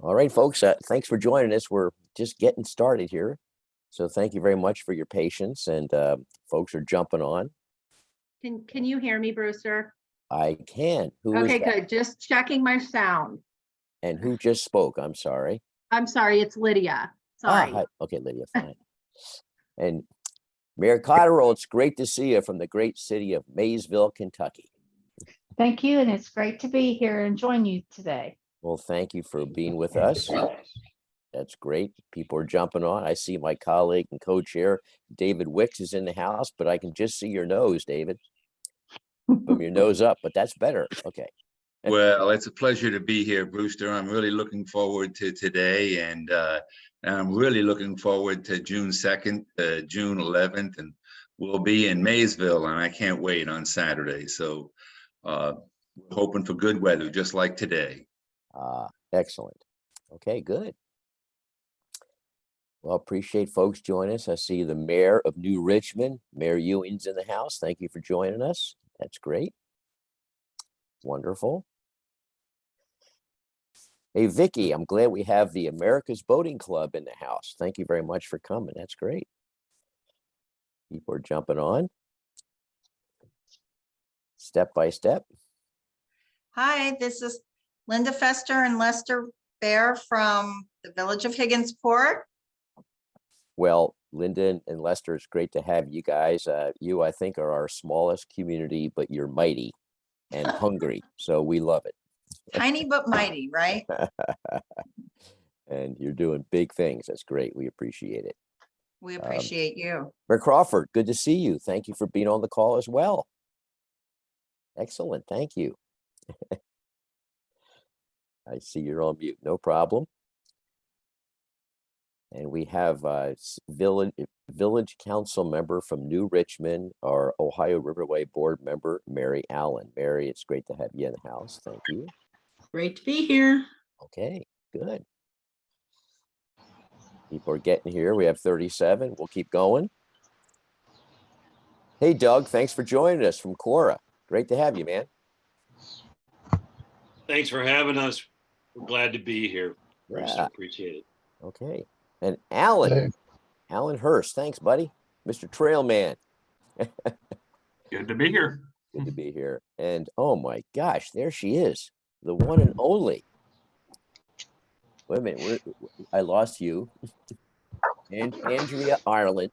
All right, folks, thanks for joining us. We're just getting started here. So thank you very much for your patience, and folks are jumping on. Can you hear me, Brewster? I can. Who is Okay, that? good. Just checking my sound. And who just spoke? I'm sorry. I'm sorry, it's Lydia. Sorry. Hi. Okay, Lydia, fine. And Mayor Cotterill, it's great to see you from the great city of Maysville, Kentucky. Thank you, and it's great to be here and join you today. Well, thank you for being with us. That's great. People are jumping on. I see my colleague and co-chair, David Wicks, is in the house, but I can just see your nose, David, from your nose up, but that's better. Okay. Well, it's a pleasure to be here, Brewster. I'm really looking forward to today, and I'm really looking forward to June 2nd, June 11th, and we'll be in Maysville, and I can't wait on Saturday. So we're hoping for good weather, just like today. Excellent. Okay, good. Well, appreciate folks joining us. I see the mayor of New Richmond, Mayor Ewing's in the house. Thank you for joining us. That's great. Wonderful. Hey, Vicky, I'm glad we have the America's Boating Club in the house. Thank you very much for coming. That's great. People are jumping on. Step by step. Hi, this is Linda Fester and Lester Bear from the Village of Higginsport. Well, Linda and Lester, it's great to have you guys. You, I think, are our smallest community, but you're mighty and hungry. So we love it. Tiny but mighty, right? And you're doing big things. That's great. We appreciate it. We appreciate you. Mayor Crawford, good to see you. Thank you for being on the call as well. Excellent. Thank you. I see you're on mute. No problem. And we have Village Council member from New Richmond, our Ohio Riverway Board member, Mary Allen. Mary, it's great to have you in the house. Thank you. Great to be here. Okay, good. People are getting here. We have 37. We'll keep going. Hey, Doug, thanks for joining us from Cora. Great to have you, man. Thanks for having us. We're glad to be here. Yeah. Appreciate it. Okay. And Alan, Alan Hurst. Thanks, buddy. Mr. Trailman. Good to be here. Good to be here. And oh my gosh, there she is. The one and only. Wait a minute. I lost you. And Andrea Ireland,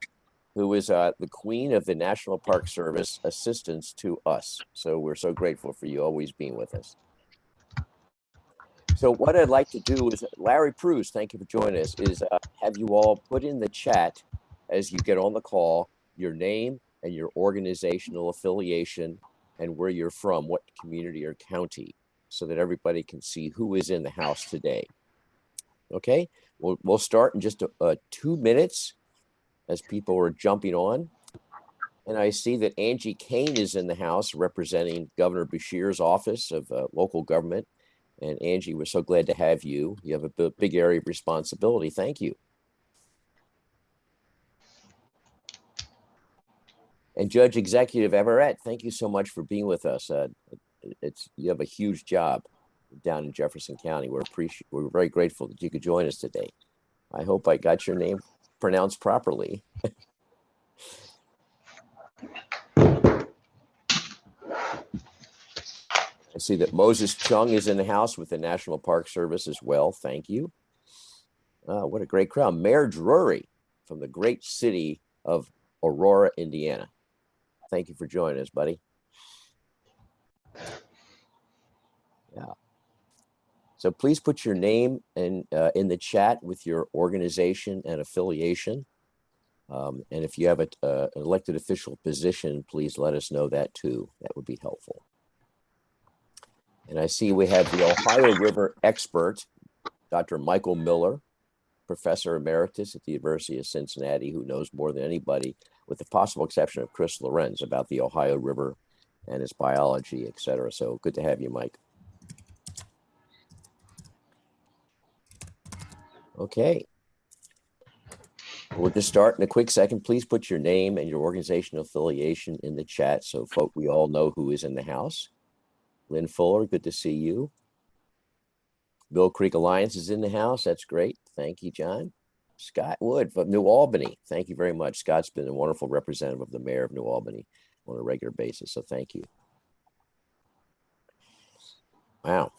who is the queen of the National Park Service assistance to us. So we're so grateful for you always being with us. So what I'd like to do is, Larry Pruse, thank you for joining us, is have you all put in the chat as you get on the call, your name and your organizational affiliation and where you're from, what community or county, so that everybody can see who is in the house today. Okay, we'll start in just 2 minutes as people are jumping on. And I see that Angie Kane is in the house representing Governor Beshear's office of local government. And Angie, we're so glad to have you. You have a big area of responsibility. Thank you. And Judge Executive Everett, thank you so much for being with us. You have a huge job down in Jefferson County. We're very grateful that you could join us today. I hope I got your name pronounced properly. I see that Moses Chung is in the house with the National Park Service as well. Thank you. What a great crowd. Mayor Drury from the great city of Aurora, Indiana. Thank you for joining us, buddy. Yeah. So please put your name in the chat with your organization and affiliation. And if you have an elected official position, please let us know that too. That would be helpful. And I see we have the Ohio River expert, Dr. Michael Miller, Professor Emeritus at the University of Cincinnati, who knows more than anybody, with the possible exception of Chris Lorenz, about the Ohio River and its biology, et cetera. So good to have you, Mike. Okay. We'll just start in a quick second. Please put your name and your organizational affiliation in the chat so we all know who is in the house. Lynn Fuller, good to see you. Mill Creek Alliance is in the house. That's great. Thank you, John. Scott Wood from New Albany. Thank you very much. Scott's been a wonderful representative of the mayor of New Albany on a regular basis. So thank you. Wow.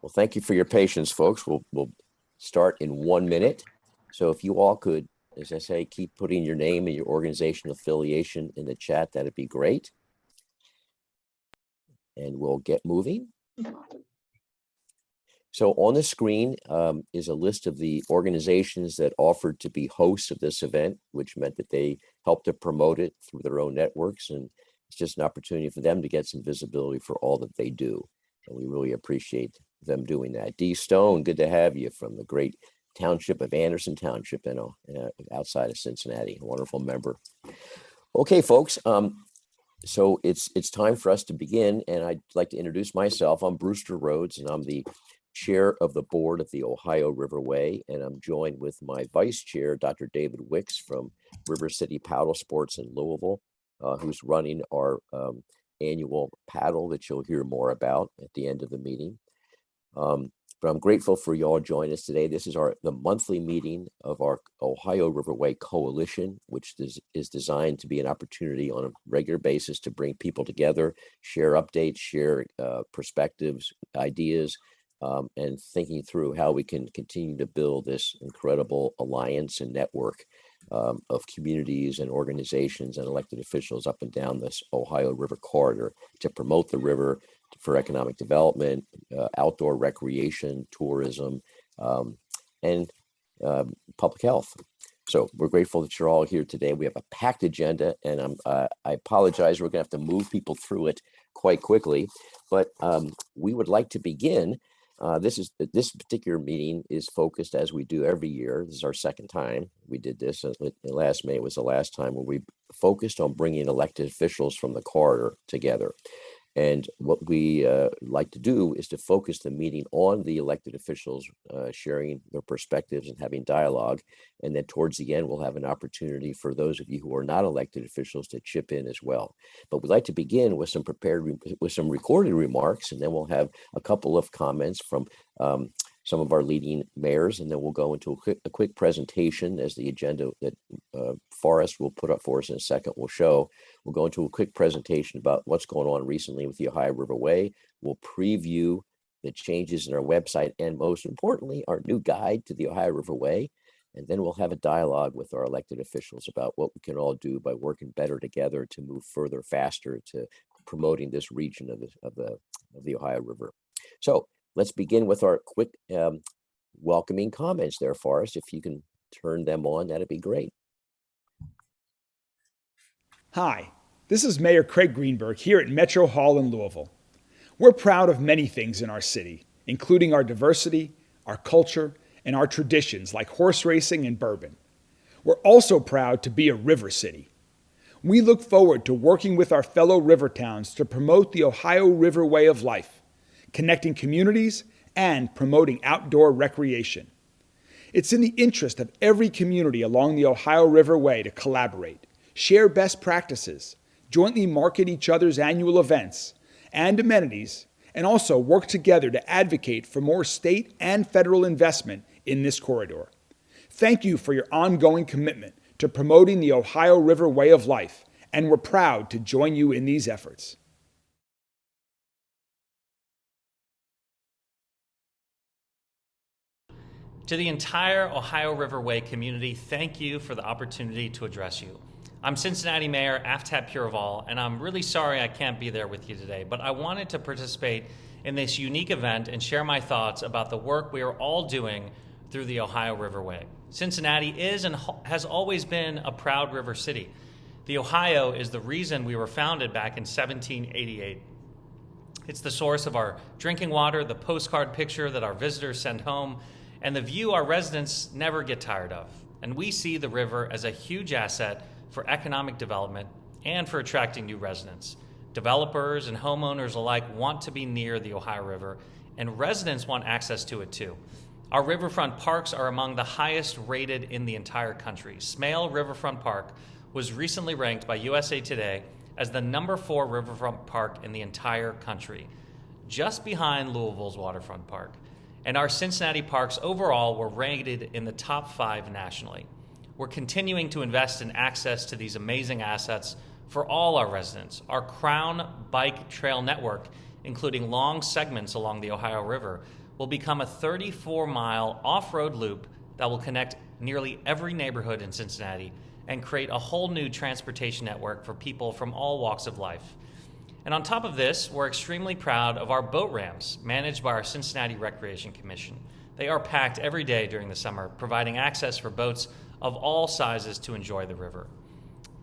Well, thank you for your patience, folks. We'll start in 1 minute. So if you all could, as I say, keep putting your name and your organizational affiliation in the chat, that'd be great. And we'll get moving. So on the screen is a list of the organizations that offered to be hosts of this event, which meant that they helped to promote it through their own networks. And it's just an opportunity for them to get some visibility for all that they do. And we really appreciate them doing that. Dee Stone, good to have you from the great township of Anderson Township, outside of Cincinnati, a wonderful member. Okay, folks. So it's time for us to begin, and I'd like to introduce myself. I'm Brewster Rhodes, and I'm the chair of the board of the Ohio River Way, and I'm joined with my vice chair, Dr. David Wicks from River City Paddle Sports in Louisville, who's running our annual paddle that you'll hear more about at the end of the meeting. But I'm grateful for you all joining us today. This is the monthly meeting of our Ohio Riverway Coalition, which is designed to be an opportunity on a regular basis to bring people together, share updates, share perspectives, ideas, and thinking through how we can continue to build this incredible alliance and network of communities and organizations and elected officials up and down this Ohio River corridor to promote the river for economic development, outdoor recreation, tourism, and public health. So we're grateful that you're all here today. We have a packed agenda, and I apologize. We're going to have to move people through it quite quickly, but we would like to begin. This particular meeting is focused, as we do every year. This is our second time we did this. Last May was the last time when we focused on bringing elected officials from the corridor together. And what we like to do is to focus the meeting on the elected officials sharing their perspectives and having dialogue. And then towards the end, we'll have an opportunity for those of you who are not elected officials to chip in as well. But we'd like to begin with some recorded remarks, and then we'll have a couple of comments from some of our leading mayors, and then we'll go into a quick presentation as the agenda that Forrest will put up for us in a second will show. We'll go into a quick presentation about what's going on recently with the Ohio River Way. We'll preview the changes in our website and, most importantly, our new guide to the Ohio River Way. And then we'll have a dialogue with our elected officials about what we can all do by working better together to move further, faster to promoting this region of the Ohio River. So let's begin with our quick welcoming comments there, Forrest. If you can turn them on, that'd be great. Hi, this is Mayor Craig Greenberg here at Metro Hall in Louisville. We're proud of many things in our city, including our diversity, our culture, and our traditions like horse racing and bourbon. We're also proud to be a river city. We look forward to working with our fellow river towns to promote the Ohio River Way of life, connecting communities and promoting outdoor recreation. It's in the interest of every community along the Ohio River Way to collaborate, share best practices, jointly market each other's annual events and amenities, and also work together to advocate for more state and federal investment in this corridor. Thank you for your ongoing commitment to promoting the Ohio River Way of life, and we're proud to join you in these efforts. To the entire Ohio River Way community, thank you for the opportunity to address you. I'm Cincinnati Mayor Aftab Puraval, and I'm really sorry I can't be there with you today, but I wanted to participate in this unique event and share my thoughts about the work we are all doing through the Ohio River Way. Cincinnati is and has always been a proud river city. The Ohio is the reason we were founded back in 1788. It's the source of our drinking water, the postcard picture that our visitors send home, and the view our residents never get tired of. And we see the river as a huge asset for economic development and for attracting new residents. Developers and homeowners alike want to be near the Ohio River, and residents want access to it too. Our riverfront parks are among the highest rated in the entire country. Smale Riverfront Park was recently ranked by USA Today as the #4 riverfront park in the entire country. just behind Louisville's waterfront park. And our Cincinnati parks overall were rated in the top 5 nationally. We're continuing to invest in access to these amazing assets for all our residents. Our Crown Bike Trail Network, including long segments along the Ohio River, will become a 34-mile off-road loop that will connect nearly every neighborhood in Cincinnati and create a whole new transportation network for people from all walks of life. And on top of this, we're extremely proud of our boat ramps managed by our Cincinnati Recreation Commission. They are packed every day during the summer, providing access for boats of all sizes to enjoy the river.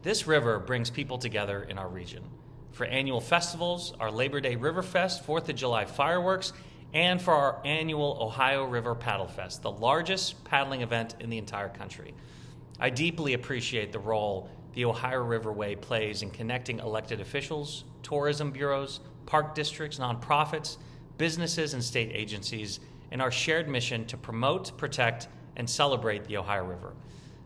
This river brings people together in our region for annual festivals, our Labor Day River Fest, 4th of July fireworks, and for our annual Ohio River Paddle Fest, the largest paddling event in the entire country. I deeply appreciate the role the Ohio Riverway plays in connecting elected officials, tourism bureaus, park districts, nonprofits, businesses, and state agencies in our shared mission to promote, protect, and celebrate the Ohio River.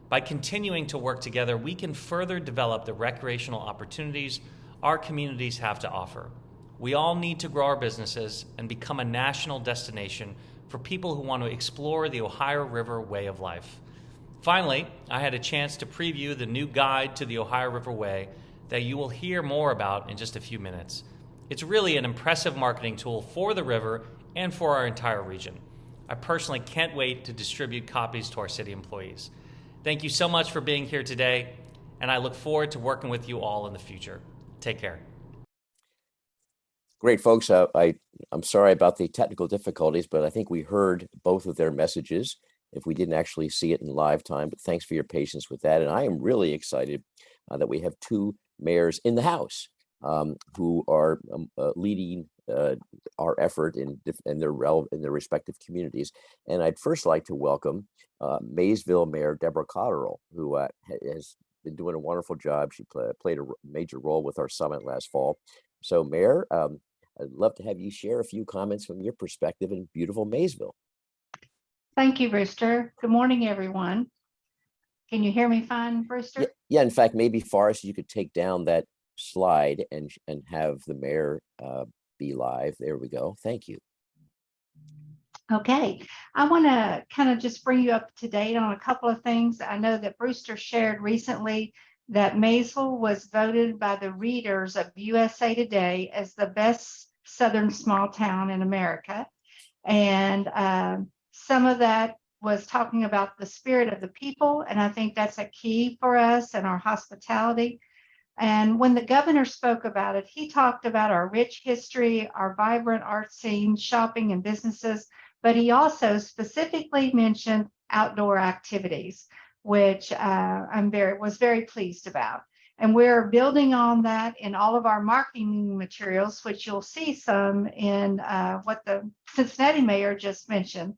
By continuing to work together, we can further develop the recreational opportunities our communities have to offer. We all need to grow our businesses and become a national destination for people who want to explore the Ohio River way of life. Finally, I had a chance to preview the new guide to the Ohio River Way that you will hear more about in just a few minutes. It's really an impressive marketing tool for the river and for our entire region. I personally can't wait to distribute copies to our city employees. Thank you so much for being here today, and I look forward to working with you all in the future. Take care. Great, folks. I'm sorry about the technical difficulties, but I think we heard both of their messages if we didn't actually see it in live time. But thanks for your patience with that. And I am really excited that we have 2 mayors in the House who are leading our effort in their respective communities. And I'd first like to welcome Maysville Mayor Deborah Cotterill, who has been doing a wonderful job. She played a major role with our summit last fall. So, Mayor, I'd love to have you share a few comments from your perspective in beautiful Maysville. Thank you, Brewster. Good morning, everyone. Can you hear me fine, Brewster? Yeah, in fact, maybe Forrest, you could take down that slide and have the mayor be live. There we go. Thank you. Okay, I want to kind of just bring you up to date on a couple of things. I know that Brewster shared recently that Maysville was voted by the readers of USA Today as the best Southern small town in America. And some of that was talking about the spirit of the people, and I think that's a key for us and our hospitality. And when the governor spoke about it, he talked about our rich history, our vibrant art scene, shopping and businesses, but he also specifically mentioned outdoor activities, which was very pleased about. And we're building on that in all of our marketing materials, which you'll see some in what the Cincinnati mayor just mentioned.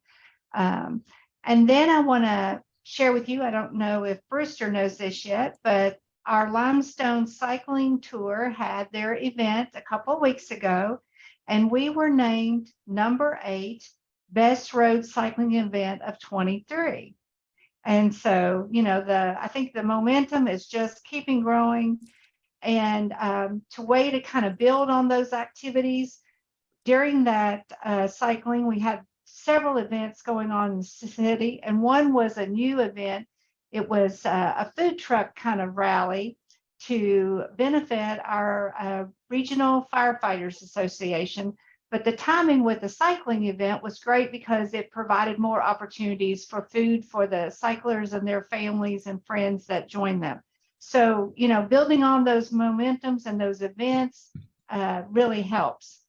And then I want to share with you, I don't know if Brewster knows this yet, but our Limestone Cycling Tour had their event a couple of weeks ago, and we were named number 8 best road cycling event of 23. And so, I think the momentum is just keeping growing, and to kind of build on those activities. During that cycling, we had several events going on in the city, and one was a new event. It was a food truck kind of rally to benefit our Regional Firefighters Association. But the timing with the cycling event was great because it provided more opportunities for food for the cyclers and their families and friends that joined them. So, building on those momentums and those events really helps.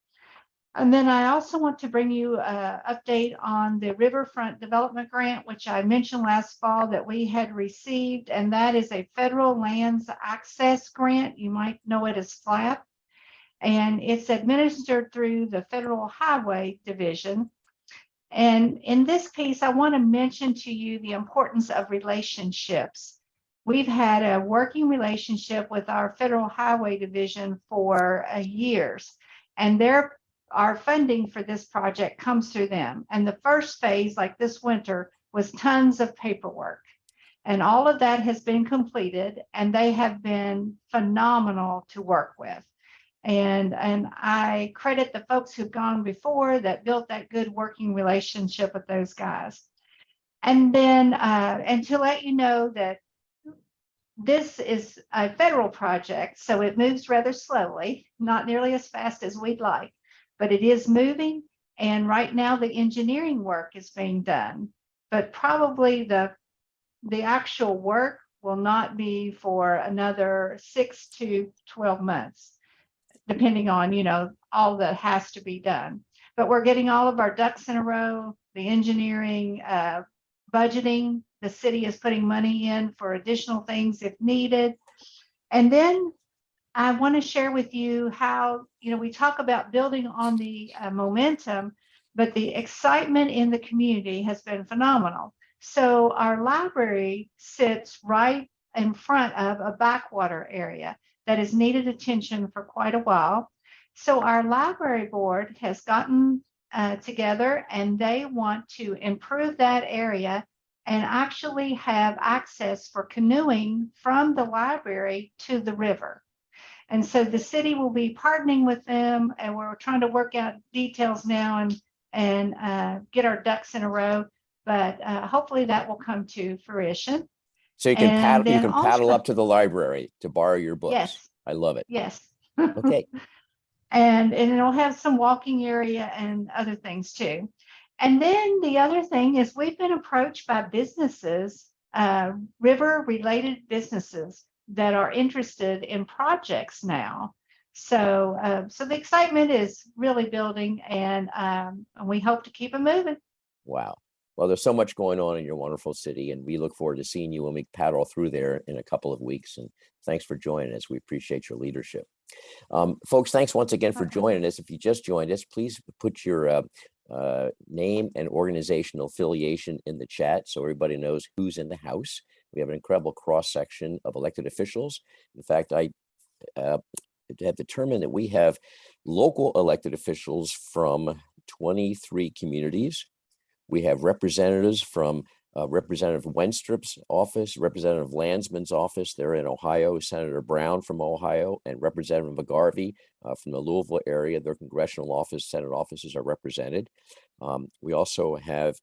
And then I also want to bring you an update on the Riverfront Development Grant, which I mentioned last fall that we had received, and that is a federal lands access grant. You might know it as FLAP, and it's administered through the Federal Highway Division. And in this piece, I want to mention to you the importance of relationships. We've had a working relationship with our Federal Highway Division for years, and our funding for this project comes through them. And the first phase, like this winter, was tons of paperwork. And all of that has been completed, and they have been phenomenal to work with. And I credit the folks who've gone before that built that good working relationship with those guys. And then, and to let you know that this is a federal project, so it moves rather slowly, not nearly as fast as we'd like, but it is moving. And right now the engineering work is being done, but probably the actual work will not be for another 6 to 12 months, depending on, you know, all that has to be done. But we're getting all of our ducks in a row, the engineering, budgeting. The city is putting money in for additional things if needed. And then I want to share with you how, you know, we talk about building on the momentum, but the excitement in the community has been phenomenal. So our library sits right in front of a backwater area that has needed attention for quite a while. So our library board has gotten together, and they want to improve that area and actually have access for canoeing from the library to the river. And so the city will be partnering with them, and we're trying to work out details now and get our ducks in a row. But hopefully that will come to fruition. So you can And then paddle also- up to the library to borrow your books. Yes. I love it. Yes. Okay. And it'll have some walking area and other things too. And then the other thing is we've been approached by businesses, river-related businesses that are interested in projects now. So, so the excitement is really building, and we hope to keep it moving. Wow. Well, there's so much going on in your wonderful city, and we look forward to seeing you when we paddle through there in a couple of weeks. And thanks for joining us. We appreciate your leadership. Folks, thanks once again for joining us. If you just joined us, please put your name and organizational affiliation in the chat so everybody knows who's in the house. We have an incredible cross-section of elected officials. In fact, I have determined that we have local elected officials from 23 communities. We have representatives from Representative Wenstrup's office, Representative Landsman's office. They're in Ohio, Senator Brown from Ohio, and Representative McGarvey from the Louisville area. Their congressional office, Senate offices are represented. We also have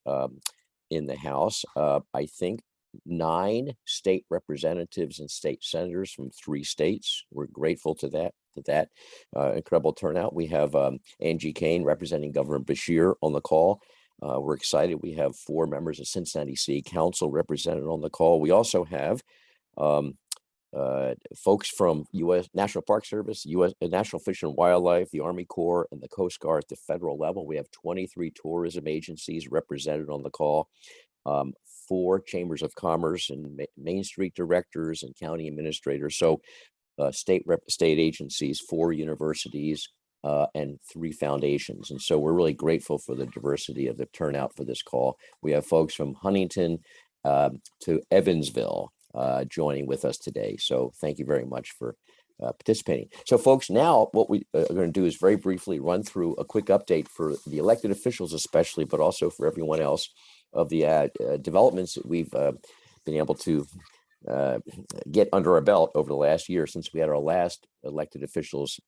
in the House, I think, 9 state representatives and state senators from 3 states. We're grateful to that incredible turnout. We have Angie Kane representing Governor Beshear on the call. We're excited. We have 4 members of Cincinnati City Council represented on the call. We also have folks from U.S. National Park Service, U.S. National Fish and Wildlife, the Army Corps, and the Coast Guard at the federal level. We have 23 tourism agencies represented on the call, 4 chambers of commerce and Main Street directors and county administrators. So state agencies, 4 universities, and 3 foundations. And so we're really grateful for the diversity of the turnout for this call. We have folks from Huntington to Evansville joining with us today. So thank you very much for participating. So folks, now what we are going to do is very briefly run through a quick update for the elected officials especially, but also for everyone else of the developments that we've been able to get under our belt over the last year since we had our last elected officials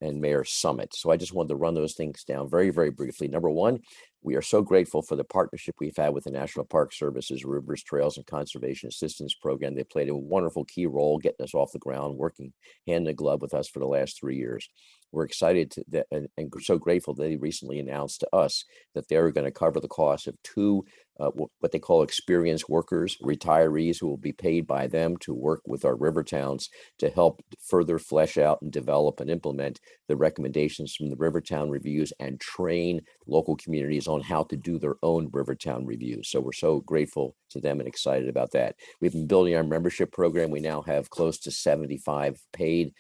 and Mayor Summit. So I just wanted to run those things down very, very briefly. Number one, we are so grateful for the partnership we've had with the National Park Service's Rivers, Trails, and Conservation Assistance Program. They played a wonderful key role getting us off the ground, working hand in glove with us for the last 3 years. We're excited and so grateful that they recently announced to us that they're going to cover the cost of 2 what they call experienced workers, retirees who will be paid by them to work with our river towns to help further flesh out and develop and implement the recommendations from the Rivertown reviews and train local communities on how to do their own Rivertown reviews. So we're so grateful to them and excited about that. We've been building our membership program. We now have close to 75 paid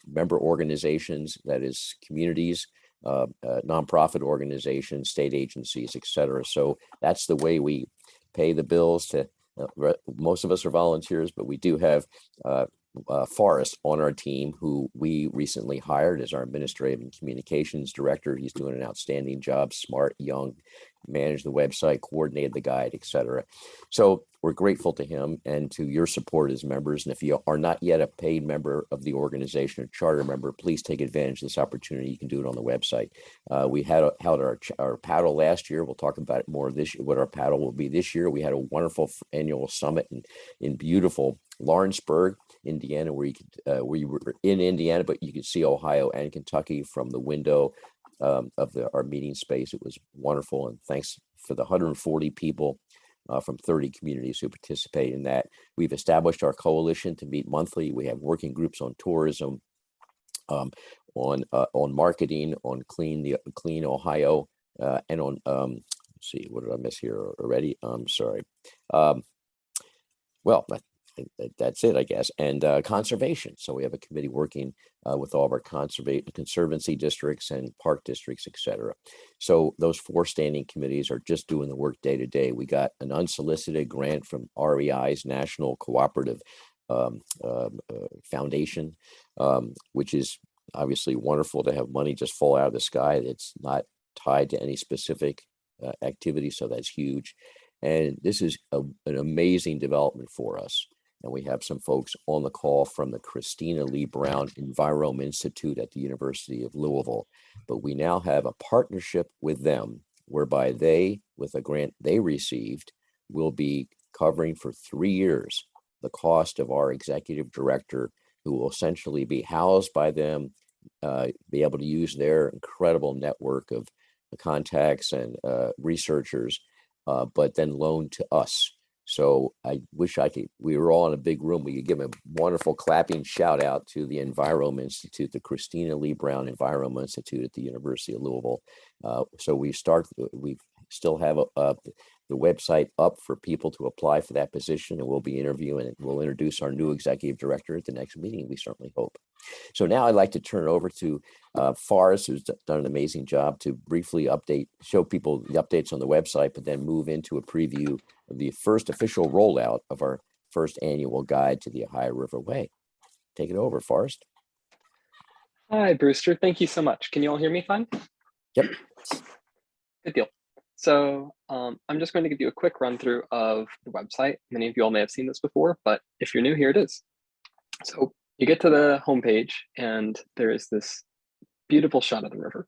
member organizations, that is communities, nonprofit organizations, state agencies, et cetera. So that's the way we pay the bills to most of us are volunteers, but we do have Forrest on our team, who we recently hired as our administrative and communications director. He's doing an outstanding job, smart, young, managed the website, coordinated the guide, etc. So we're grateful to him and to your support as members. And if you are not yet a paid member of the organization or charter member, please take advantage of this opportunity. You can do it on the website. We held our paddle last year. We'll talk about it more this year, what our paddle will be this year. We had a wonderful annual summit in beautiful Lawrenceburg, Indiana, where you could we were in Indiana, but you could see Ohio and Kentucky from the window of our meeting space. It was wonderful, and thanks for the 140 people from 30 communities who participate in that. We've established our coalition to meet monthly. We have working groups on tourism, on marketing, on Clean Ohio, and on let's see, what did I miss here already? I'm sorry. Well, that's it, I guess. And conservation. So we have a committee working with all of our conservancy districts and park districts, et cetera. So those 4 standing committees are just doing the work day to day. We got an unsolicited grant from REI's National Cooperative Foundation, which is obviously wonderful to have money just fall out of the sky. It's not tied to any specific activity, so that's huge. And this is an amazing development for us. And we have some folks on the call from the Christina Lee Brown Environment Institute at the University of Louisville. But we now have a partnership with them whereby they, with a grant they received, will be covering for 3 years the cost of our executive director, who will essentially be housed by them, be able to use their incredible network of contacts and researchers, but then loaned to us. So I wish we were all in a big room. We could give a wonderful clapping shout out to the Environment Institute, the Christina Lee Brown Environment Institute at the University of Louisville. So we still have the website up for people to apply for that position, and we'll be interviewing and we'll introduce our new executive director at the next meeting, we certainly hope. So now I'd like to turn it over to Forrest, who's done an amazing job to briefly show people the updates on the website, but then move into a preview of the first official rollout of our first annual guide to the Ohio River Way. Take it over, Forrest. Hi, Brewster. Thank you so much. Can you all hear me fine? Yep. Good deal. So I'm just going to give you a quick run through of the website. Many of you all may have seen this before, but if you're new, here it is. So you get to the homepage and there is this beautiful shot of the river.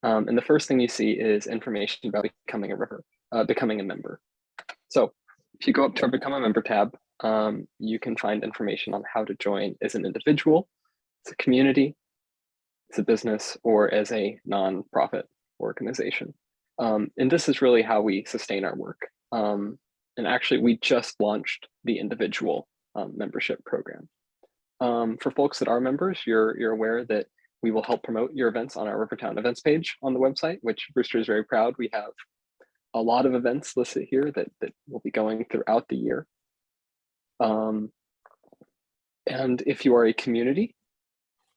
And the first thing you see is information about becoming a member. So if you go up to our Become a Member tab, you can find information on how to join as an individual, as a community, as a business, or as a nonprofit organization. And this is really how we sustain our work. And actually, we just launched the individual membership program. For folks that are members, you're aware that we will help promote your events on our Rivertown events page on the website, which Brewster is very proud. We have a lot of events listed here that will be going throughout the year. And if you are a community,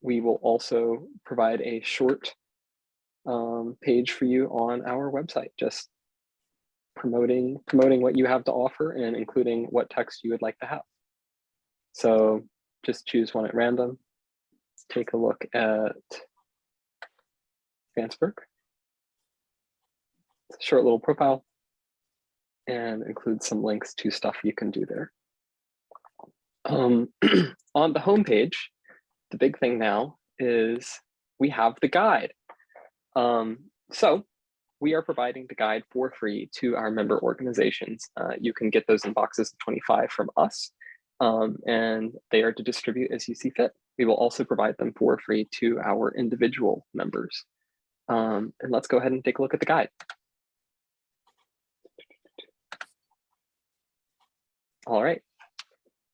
we will also provide a short page for you on our website, just promoting what you have to offer and including what text you would like to have. So just choose one at random. Let's take a look at Vansburg. It's a short little profile and includes some links to stuff you can do there. On the homepage, the big thing now is we have the guide. So we are providing the guide for free to our member organizations. You can get those in boxes of 25 from us, and they are to distribute as you see fit. We will also provide them for free to our individual members. And let's go ahead and take a look at the guide. All right,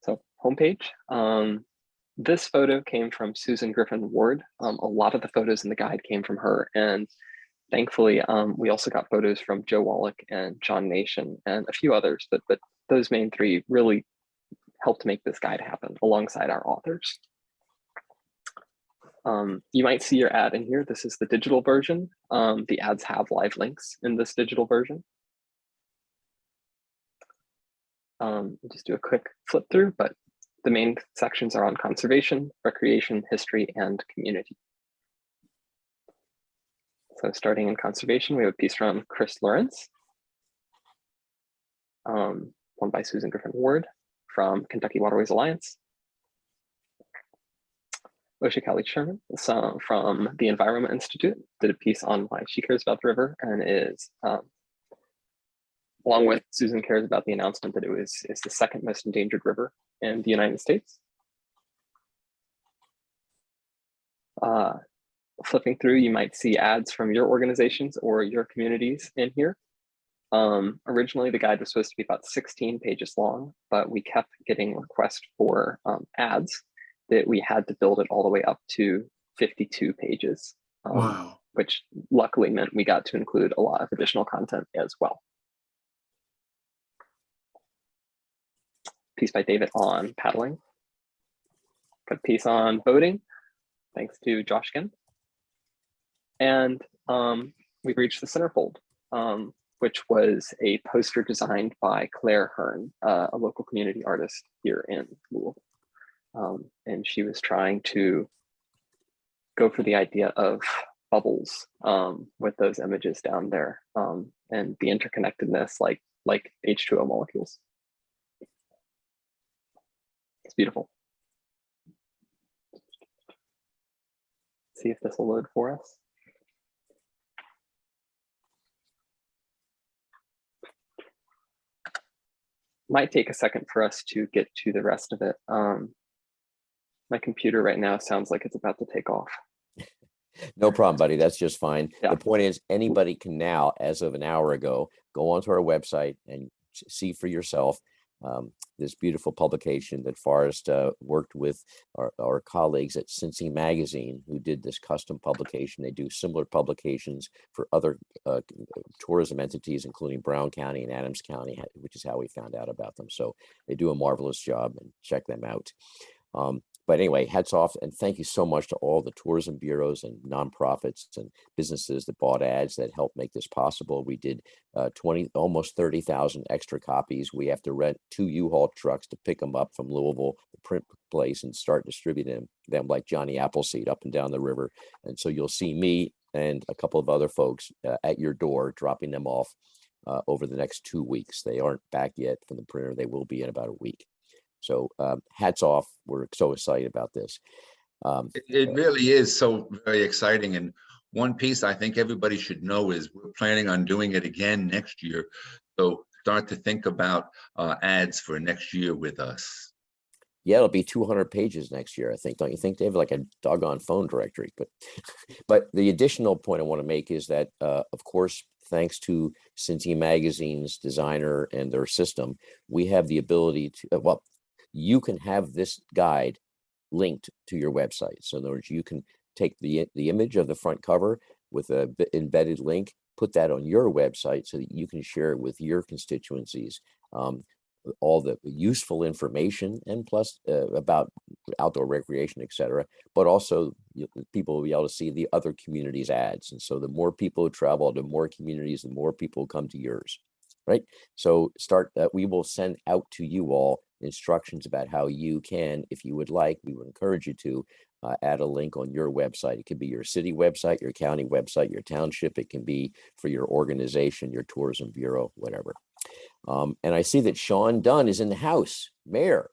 so homepage. This photo came from Susan Griffin Ward. A lot of the photos in the guide came from her, and thankfully, we also got photos from Joe Wallach and John Nation and a few others, but those main 3 really helped make this guide happen alongside our authors. You might see your ad in here. This is the digital version. The ads have live links in this digital version. Just do a quick flip through, but The main sections are on conservation, recreation, history, and community. So starting in conservation, we have a piece from Chris Lawrence, one by Susan Griffin Ward from Kentucky Waterways Alliance. Osha Kelly Sherman from the Environment Institute did a piece on why she cares about the river and is, along with Susan, cares about the announcement that it's the second most endangered river in the United States. Flipping through, you might see ads from your organizations or your communities in here. Originally, the guide was supposed to be about 16 pages long, but we kept getting requests for ads that we had to build it all the way up to 52 pages, Wow. which luckily meant we got to include a lot of additional content as well. Piece by David on paddling. Got a piece on boating, thanks to Josh Ginn. And we've reached the centerfold, which was a poster designed by Claire Hearn, a local community artist here in Louisville. And she was trying to go for the idea of bubbles with those images down there and the interconnectedness like H2O molecules. It's beautiful. See if this will load for us. Might take a second for us to get to the rest of it. My computer right now sounds like it's about to take off. No problem, buddy. That's just fine. Yeah. The point is, anybody can now, as of an hour ago, go onto our website and see for yourself this beautiful publication that Forrest worked with our colleagues at Cincy Magazine, who did this custom publication. They do similar publications for other tourism entities, including Brown County and Adams County, which is how we found out about them. So they do a marvelous job, and check them out. But anyway, hats off and thank you so much to all the tourism bureaus and nonprofits and businesses that bought ads that helped make this possible. We did almost 30,000 extra copies. We have to rent 2 U-Haul trucks to pick them up from Louisville, the print place, and start distributing them like Johnny Appleseed up and down the river. And so you'll see me and a couple of other folks at your door dropping them off over the next 2 weeks. They aren't back yet from the printer. They will be in about a week. So hats off. We're so excited about this. It really is so very exciting. And one piece I think everybody should know is we're planning on doing it again next year. So start to think about ads for next year with us. Yeah, it'll be 200 pages next year, I think. Don't you think, Dave? Like a doggone phone directory. But the additional point I want to make is that, of course, thanks to Cincy Magazine's designer and their system, we have the ability to, you can have this guide linked to your website. So in other words, you can take the image of the front cover with a embedded link, put that on your website so that you can share with your constituencies all the useful information and plus about outdoor recreation, etc. But also people will be able to see the other communities' ads. And so the more people who travel to more communities, the more people come to yours, right? So we will send out to you all instructions about how you can, if you would like, we would encourage you to add a link on your website. It could be your city website, your county website, your township. It can be for your organization, your tourism bureau, whatever. And I see that Sean Dunn is in the house, Mayor.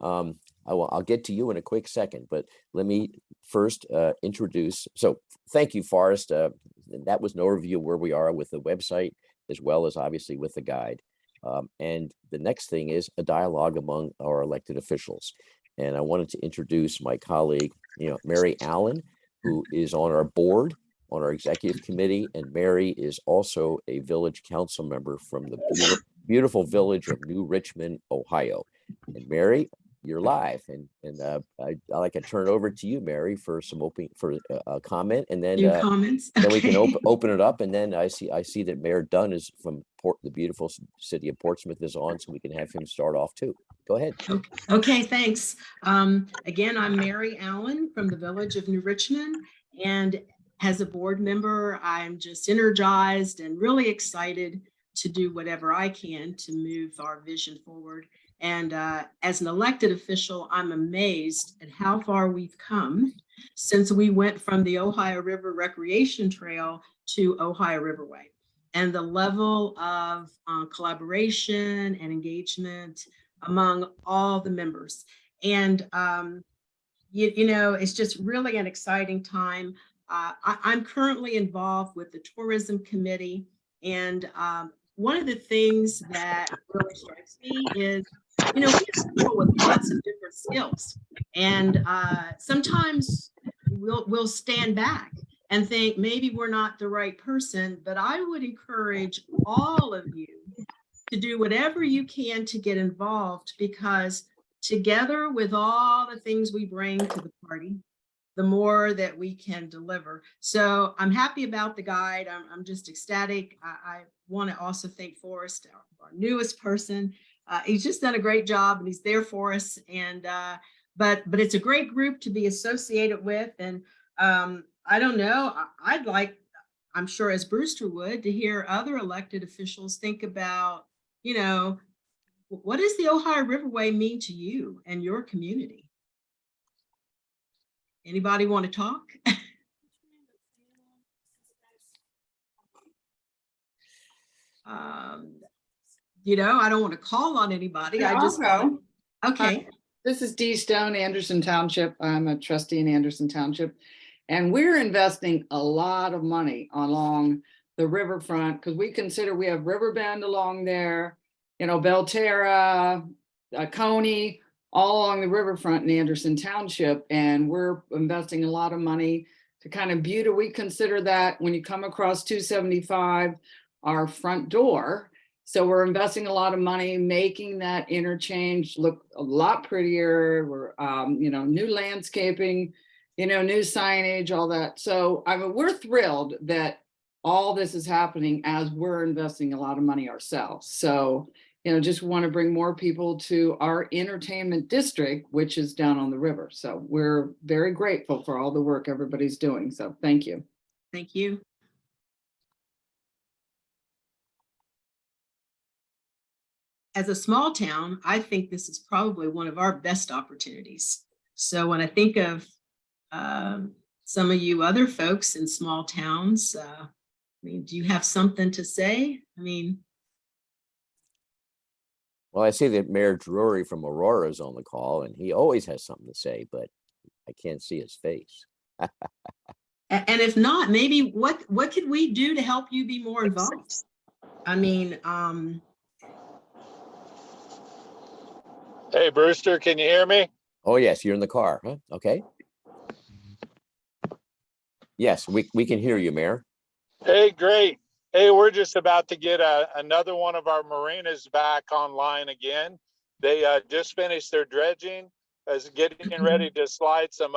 I'll get to you in a quick second, but let me first introduce. So thank you, Forrest. That was an overview of where we are with the website, as well as obviously with the guide. And the next thing is a dialogue among our elected officials. And I wanted to introduce my colleague, Mary Allen, who is on our board, on our executive committee. And Mary is also a village council member from the beautiful village of New Richmond, Ohio. And Mary, you're live. And I'd like to turn it over to you, Mary, for some a comment, and then Comments. then we can open it up. And then I see that Mayor Dunn is from the beautiful city of Portsmouth is on, so we can have him start off too. Go ahead. Okay, thanks. Again, I'm Mary Allen from the village of New Richmond, and as a board member, I'm just energized and really excited to do whatever I can to move our vision forward And as an elected official, I'm amazed at how far we've come since we went from the Ohio River Recreation Trail to Ohio Riverway. And the level of collaboration and engagement among all the members. And, you know, it's just really an exciting time. I'm currently involved with the Tourism Committee. And one of the things that really strikes me is, you know, we have people with lots of different skills. And sometimes we'll stand back and think maybe we're not the right person, but I would encourage all of you to do whatever you can to get involved, because together with all the things we bring to the party, the more that we can deliver. So I'm happy about the guide. I'm just ecstatic. I want to also thank Forrest, our newest person. He's just done a great job and he's there for us. And but it's a great group to be associated with. And I don't know, I'd like, I'm sure as Brewster would, to hear other elected officials think about, you know, what does the Ohio Riverway mean to you and your community? Anybody want to talk? You know, I don't want to call on anybody. I just go. Okay. This is Dee Stone, Anderson Township. I'm a trustee in Anderson Township. And we're investing a lot of money along the riverfront because we consider we have Riverbend along there, you know, Belterra, Coney, all along the riverfront in Anderson Township. And we're investing a lot of money to kind of beauty. We consider that when you come across 275, our front door. So we're investing a lot of money, making that interchange look a lot prettier. We're, you know, new landscaping, you know, new signage, all that. So I mean, we're thrilled that all this is happening as we're investing a lot of money ourselves. So, you know, just want to bring more people to our entertainment district, which is down on the river. So we're very grateful for all the work everybody's doing. So thank you. Thank you. As a small town, I think this is probably one of our best opportunities. So when I think of some of you other folks in small towns, I mean, do you have something to say? I mean, Well, I see that Mayor Drury from Aurora is on the call, and he always has something to say, but I can't see his face. and if not, maybe what could we do to help you be more involved? I mean, Hey, Brewster, can you hear me? Oh, yes, you're in the car, huh? Okay. Yes, we can hear you, Mayor. Hey, great. Hey, we're just about to get another one of our marinas back online again. They just finished their dredging, as getting ready to slide some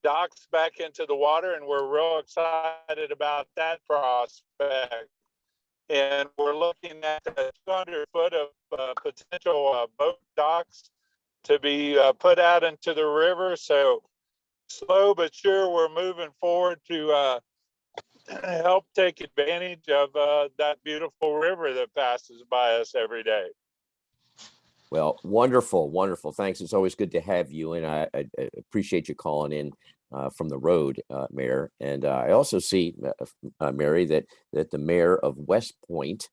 docks back into the water, and we're real excited about that prospect. And we're looking at 200 foot of potential boat docks to be put out into the river. So slow but sure, we're moving forward to help take advantage of that beautiful river that passes by us every day. Well, wonderful, wonderful. Thanks. It's always good to have you, and I appreciate you calling in from the road, Mayor. And I also see, Mary, that the mayor of West Point,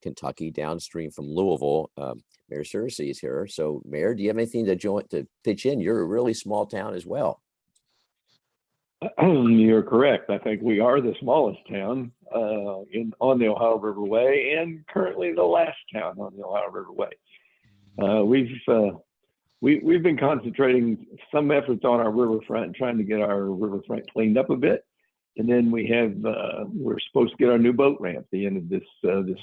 Kentucky, downstream from Louisville, Mayor Searcy is here. So, Mayor, do you have anything to pitch in? You're a really small town as well. You're correct. I think we are the smallest town on the Ohio Riverway, and currently the last town on the Ohio Riverway. We've been concentrating some efforts on our riverfront, trying to get our riverfront cleaned up a bit, and then we're supposed to get our new boat ramp at the end of this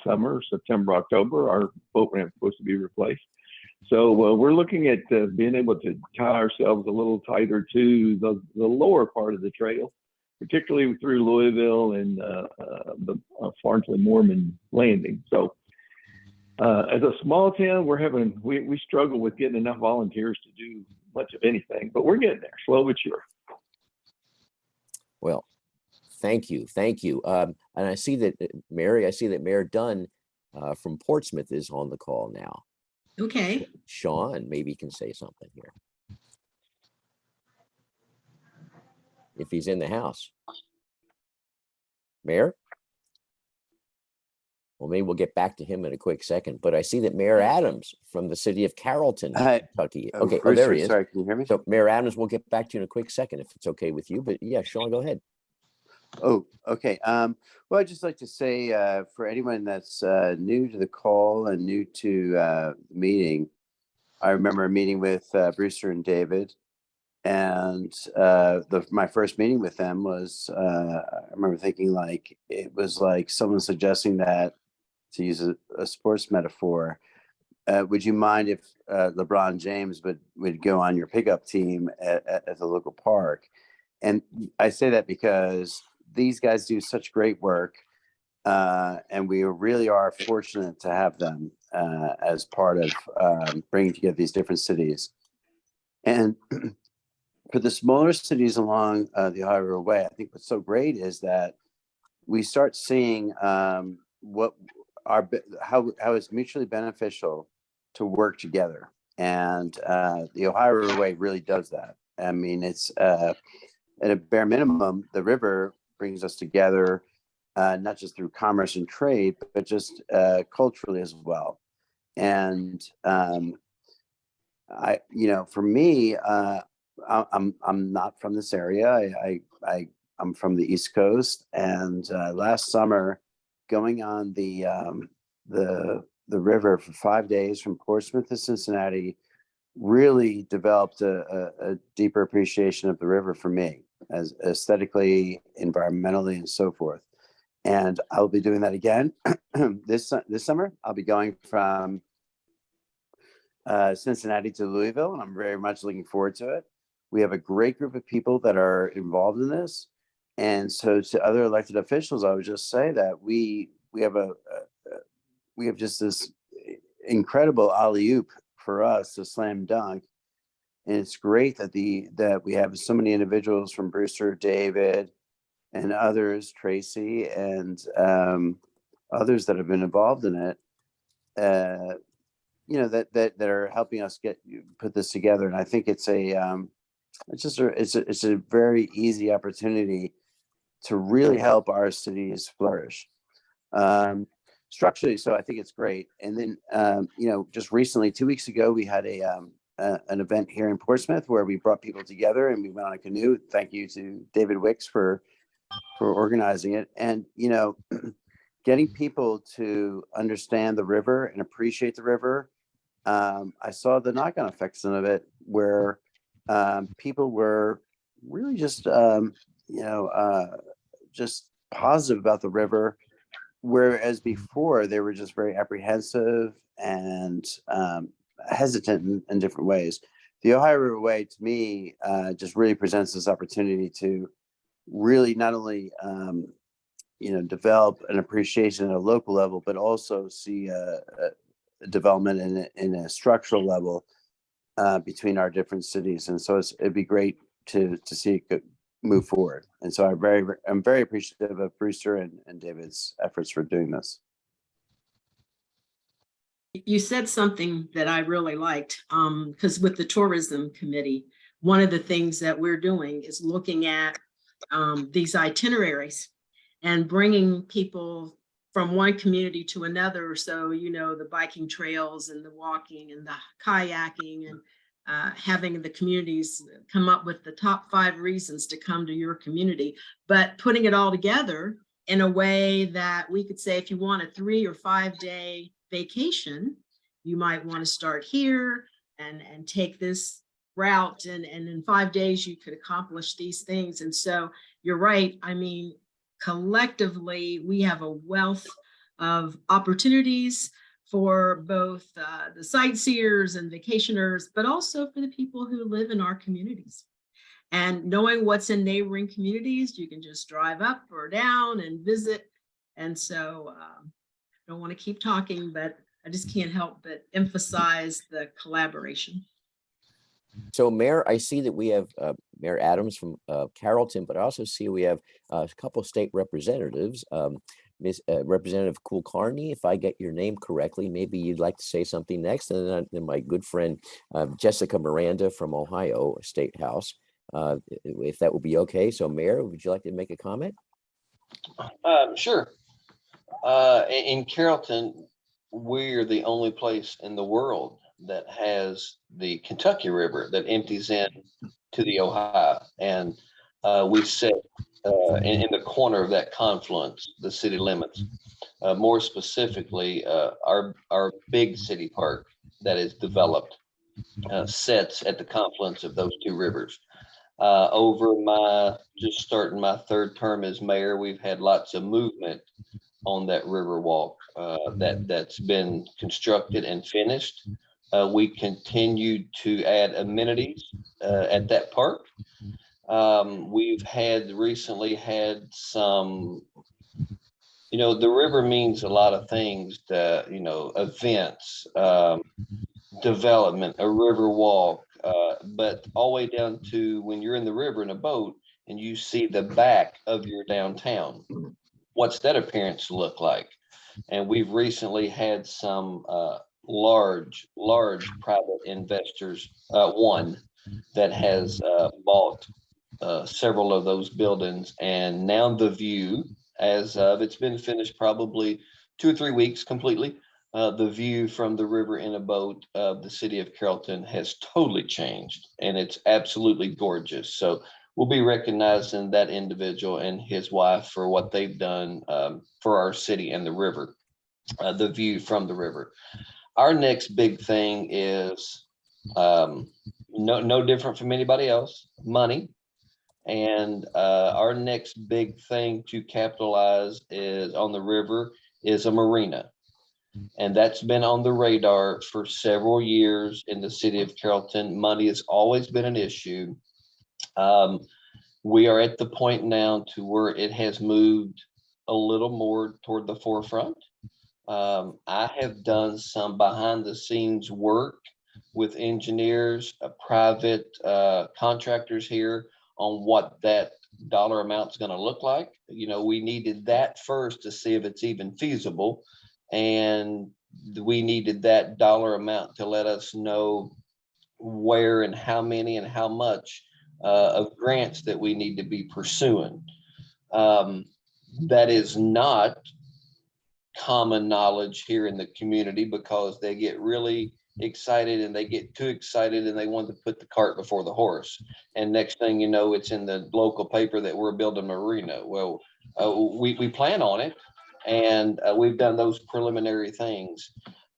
summer, September, October. Our boat ramp is supposed to be replaced. So we're looking at being able to tie ourselves a little tighter to the lower part of the trail, particularly through Louisville and the Farnsley Mormon landing. So as a small town, we struggle with getting enough volunteers to do much of anything, but we're getting there, slow but sure. Well, thank you. And I see that Mayor Dunn from Portsmouth is on the call now. Okay. Sean maybe can say something here. If he's in the house. Mayor? Well, maybe we'll get back to him in a quick second, but I see that Mayor Adams from the city of Carrollton, Kentucky. Okay, oh, there he is. Sorry, can you hear me? So Mayor Adams, we'll get back to you in a quick second if it's okay with you, but yeah, Sean, go ahead. Oh, okay. Well, I'd just like to say for anyone that's new to the call and new to the meeting, I remember a meeting with Brewster and David, and my first meeting with them was I remember thinking like it was like someone suggesting that, to use a sports metaphor, would you mind if LeBron James would go on your pickup team at the local park? And I say that because these guys do such great work, and we really are fortunate to have them as part of bringing together these different cities. And for the smaller cities along the Ohio River Way, I think what's so great is that we start seeing how it's mutually beneficial to work together, and the Ohio River Way really does that. I mean, it's at a bare minimum, the river brings us together, not just through commerce and trade, but just culturally as well. And for me, I'm not from this area. I'm from the East Coast, and last summer, going on the river for 5 days from Portsmouth to Cincinnati really developed a deeper appreciation of the river for me, as aesthetically, environmentally, and so forth. And I'll be doing that again this summer. I'll be going from Cincinnati to Louisville, and I'm very much looking forward to it. We have a great group of people that are involved in this. And so to other elected officials, I would just say that we have just this incredible alley-oop for us to slam dunk. And it's great that we have so many individuals from Brewster, David, and others, Tracy, and others that have been involved in it, that are helping us put this together. And I think it's a very easy opportunity to really help our cities flourish structurally. So I think it's great. And then just recently, 2 weeks ago, we had an event here in Portsmouth where we brought people together and we went on a canoe. Thank you to David Wicks for organizing it. And getting people to understand the river and appreciate the river. I saw the knock-on effects of it, where people were really just positive about the river, whereas before they were just very apprehensive and hesitant in different ways. The Ohio River Way, to me, just really presents this opportunity to really not only develop an appreciation at a local level, but also see a development in a structural level between our different cities. And so it'd be great to see it move forward. And so I'm very appreciative of Brewster and David's efforts for doing this. You said something that I really liked, because with the tourism committee, one of the things that we're doing is looking at these itineraries and bringing people from one community to another. So, the biking trails and the walking and the kayaking, and having the communities come up with the top 5 reasons to come to your community, but putting it all together in a way that we could say, if you want a 3 or 5 day vacation, you might want to start here and take this route, and in 5 days you could accomplish these things. And so you're right. I mean, collectively, we have a wealth of opportunities for both the sightseers and vacationers, but also for the people who live in our communities. And knowing what's in neighboring communities, you can just drive up or down and visit. And so I don't want to keep talking, but I just can't help but emphasize the collaboration. So Mayor, I see that we have Mayor Adams from Carrollton, but I also see we have a couple state representatives. Representative Kulkarni, if I get your name correctly, maybe you'd like to say something next. And then my good friend Jessica Miranda from Ohio State House, if that would be okay. So Mayor, would you like to make a comment? Sure. In Carrollton, we're the only place in the world that has the Kentucky River that empties in to the Ohio. And we sit in the corner of that confluence, the city limits. More specifically, our big city park that is developed sits at the confluence of those two rivers. Just starting my third term as mayor, we've had lots of movement on that river walk that's been constructed and finished. We continue to add amenities at that park. We've recently had some, the river means a lot of things, events, development, a river walk, but all the way down to when you're in the river in a boat and you see the back of your downtown. What's that appearance look like? And we've recently had some large private investors, one that has bought several of those buildings, and now the view, as of it's been finished probably 2 or 3 weeks completely, the view from the river in a boat of the city of Carrollton has totally changed, and it's absolutely gorgeous. So we'll be recognizing that individual and his wife for what they've done for our city and the river, the view from the river. Our next big thing is no different from anybody else, money. And our next big thing to capitalize is on the river is a marina. And that's been on the radar for several years in the city of Carrollton. Money has always been an issue. We are at the point now to where it has moved a little more toward the forefront. I have done some behind the scenes work with engineers, private contractors here on what that dollar amount is going to look like. We needed that first to see if it's even feasible. And we needed that dollar amount to let us know where and how many and how much of grants that we need to be pursuing. That is not common knowledge here in the community, because they get really excited and they get too excited and they want to put the cart before the horse. And next thing you know, it's in the local paper that we're building a marina. Well, we plan on it, and we've done those preliminary things.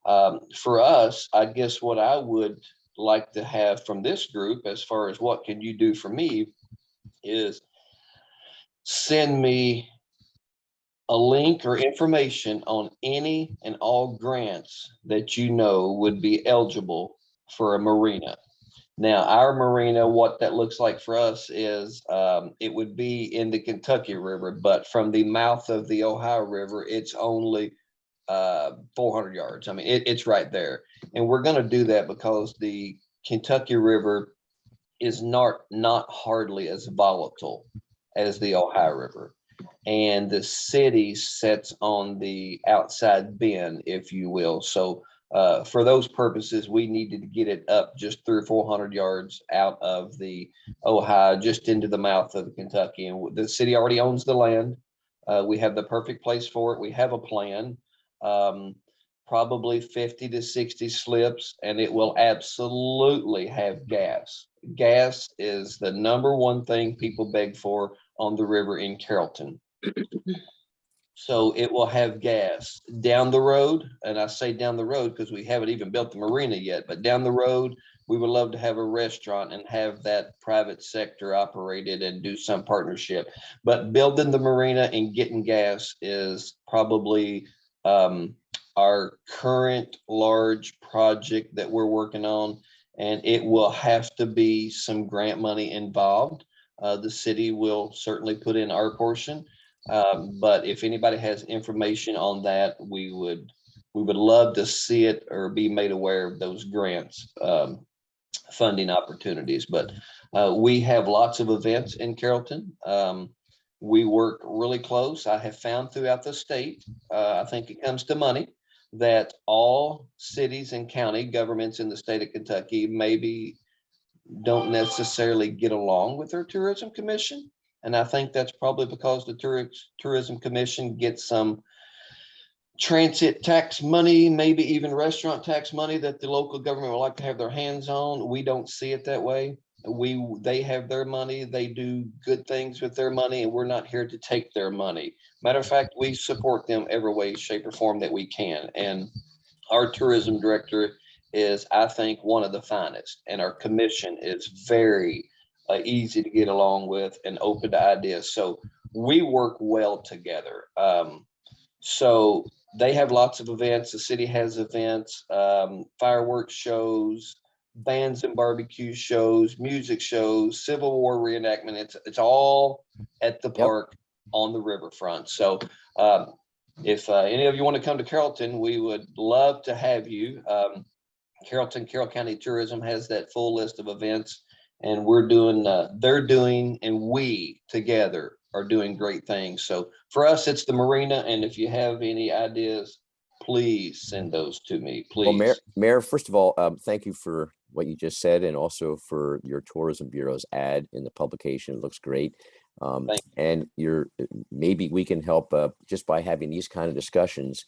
For us, I guess what I would like to have from this group, as far as what can you do for me, is send me a link or information on any and all grants that would be eligible for a marina. Now, our marina, what that looks like for us is it would be in the Kentucky River, but from the mouth of the Ohio River, it's only 400 yards. I mean, it's right there. And we're going to do that because the Kentucky River is not hardly as volatile as the Ohio River. And the city sits on the outside bend, if you will. So for those purposes, we needed to get it up just 300 or 400 yards out of the Ohio, just into the mouth of the Kentucky. And the city already owns the land. We have the perfect place for it. We have a plan, probably 50 to 60 slips, and it will absolutely have gas. Gas is the number one thing people beg for on the river in Carrollton. So it will have gas down the road. And I say down the road because we haven't even built the marina yet, but down the road, we would love to have a restaurant and have that private sector operated and do some partnership. But building the marina and getting gas is probably our current large project that we're working on. And it will have to be some grant money involved. The city will certainly put in our portion. But if anybody has information on that, we would love to see it or be made aware of those grants. funding opportunities. But we have lots of events in Carrollton. We work really close. I have found throughout the state, I think it comes to money, that all cities and county governments in the state of Kentucky maybe don't necessarily get along with their tourism commission. And I think that's probably because the tourism commission gets some transit tax money, maybe even restaurant tax money that the local government would like to have their hands on. We don't see it that way. They have their money, they do good things with their money, and we're not here to take their money. Matter of fact, we support them every way, shape, or form that we can. And our tourism director is, I think, one of the finest, and our commission is very easy to get along with and open to ideas. So we work well together. So they have lots of events. The city has events, fireworks shows, bands and barbecue shows, music shows, Civil War reenactment. It's all at the park on the riverfront. So if any of you want to come to Carrollton, we would love to have you. Carroll County Tourism has that full list of events, and we're doing, they're doing, and we together are doing great things. So for us, it's the marina. And if you have any ideas, please send those to me, please. Well, Mayor, first of all, thank you for what you just said, and also for your Tourism Bureau's ad in the publication. It looks great. And maybe we can help just by having these kind of discussions,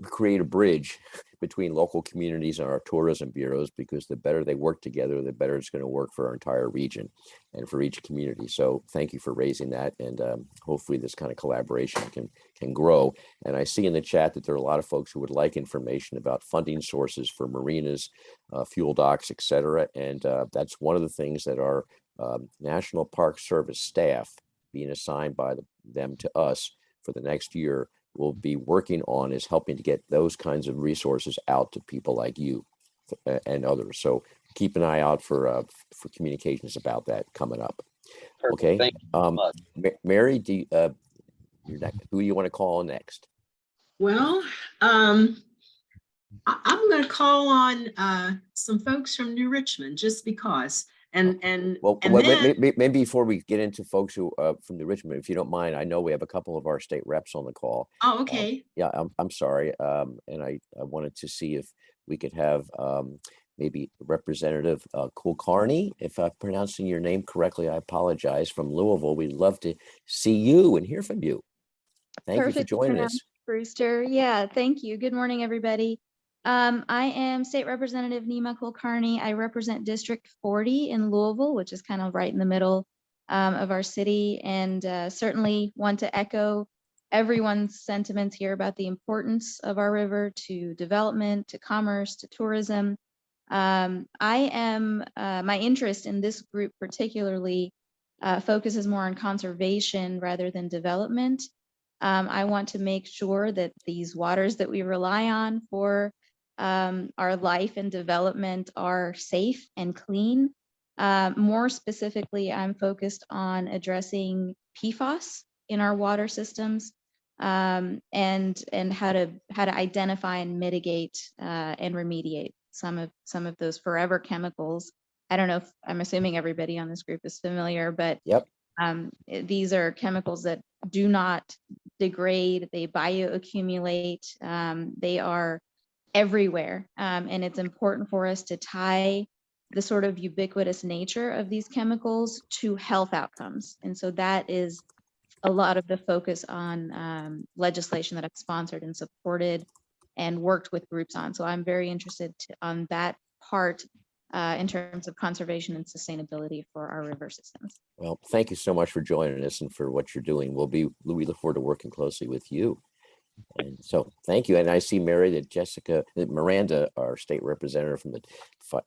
create a bridge between local communities and our tourism bureaus, because the better they work together, the better it's going to work for our entire region and for each community. So thank you for raising that, and hopefully this kind of collaboration can grow. And I see in the chat that there are a lot of folks who would like information about funding sources for marinas, fuel docks, etc. And that's one of the things that our National Park Service staff, being assigned by them to us for the next year, will be working on, is helping to get those kinds of resources out to people like you and others. So keep an eye out for communications about that coming up. Perfect. Okay. Thank you so much. Mary, who you want to call next? Well, I'm going to call on some folks from New Richmond, just because. Maybe before we get into folks who from the Richmond, if you don't mind, I know we have a couple of our state reps on the call. Oh, okay. I'm sorry, and I wanted to see if we could have maybe Representative Kulkarni, if I'm pronouncing your name correctly. I apologize, from Louisville. We'd love to see you and hear from you. Thank you for joining us, Brewster. Yeah, thank you. Good morning, everybody. I am State Representative Nima Kulkarni. I represent District 40 in Louisville, which is kind of right in the middle of our city, and certainly want to echo everyone's sentiments here about the importance of our river to development, to commerce, to tourism. My interest in this group particularly focuses more on conservation rather than development. I want to make sure that these waters that we rely on for our life and development are safe and clean. More specifically, I'm focused on addressing PFAS in our water systems, and how to identify and mitigate and remediate some of those forever chemicals. I don't know if, I'm assuming everybody on this group is familiar, but these are chemicals that do not degrade, they bioaccumulate, they are everywhere. And it's important for us to tie the sort of ubiquitous nature of these chemicals to health outcomes. And so that is a lot of the focus on legislation that I've sponsored and supported and worked with groups on. So I'm very interested on that part in terms of conservation and sustainability for our river systems. Well, thank you so much for joining us and for what you're doing. We look forward to working closely with you. And so thank you. And I see, Mary, that Miranda, our state representative from the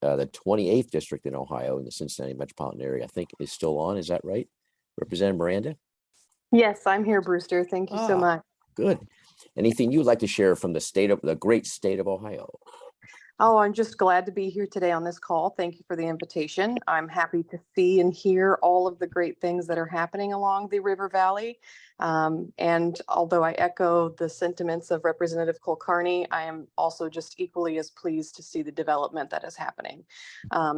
28th district in Ohio in the Cincinnati metropolitan area, I think is still on. Is that right? Representative Miranda? Yes, I'm here, Brewster. Thank you so much. Good. Anything you'd like to share from the great state of Ohio? Oh, I'm just glad to be here today on this call. Thank you for the invitation. I'm happy to see and hear all of the great things that are happening along the River Valley. And although I echo the sentiments of Representative Kulkarni, I am also just equally as pleased to see the development that is happening.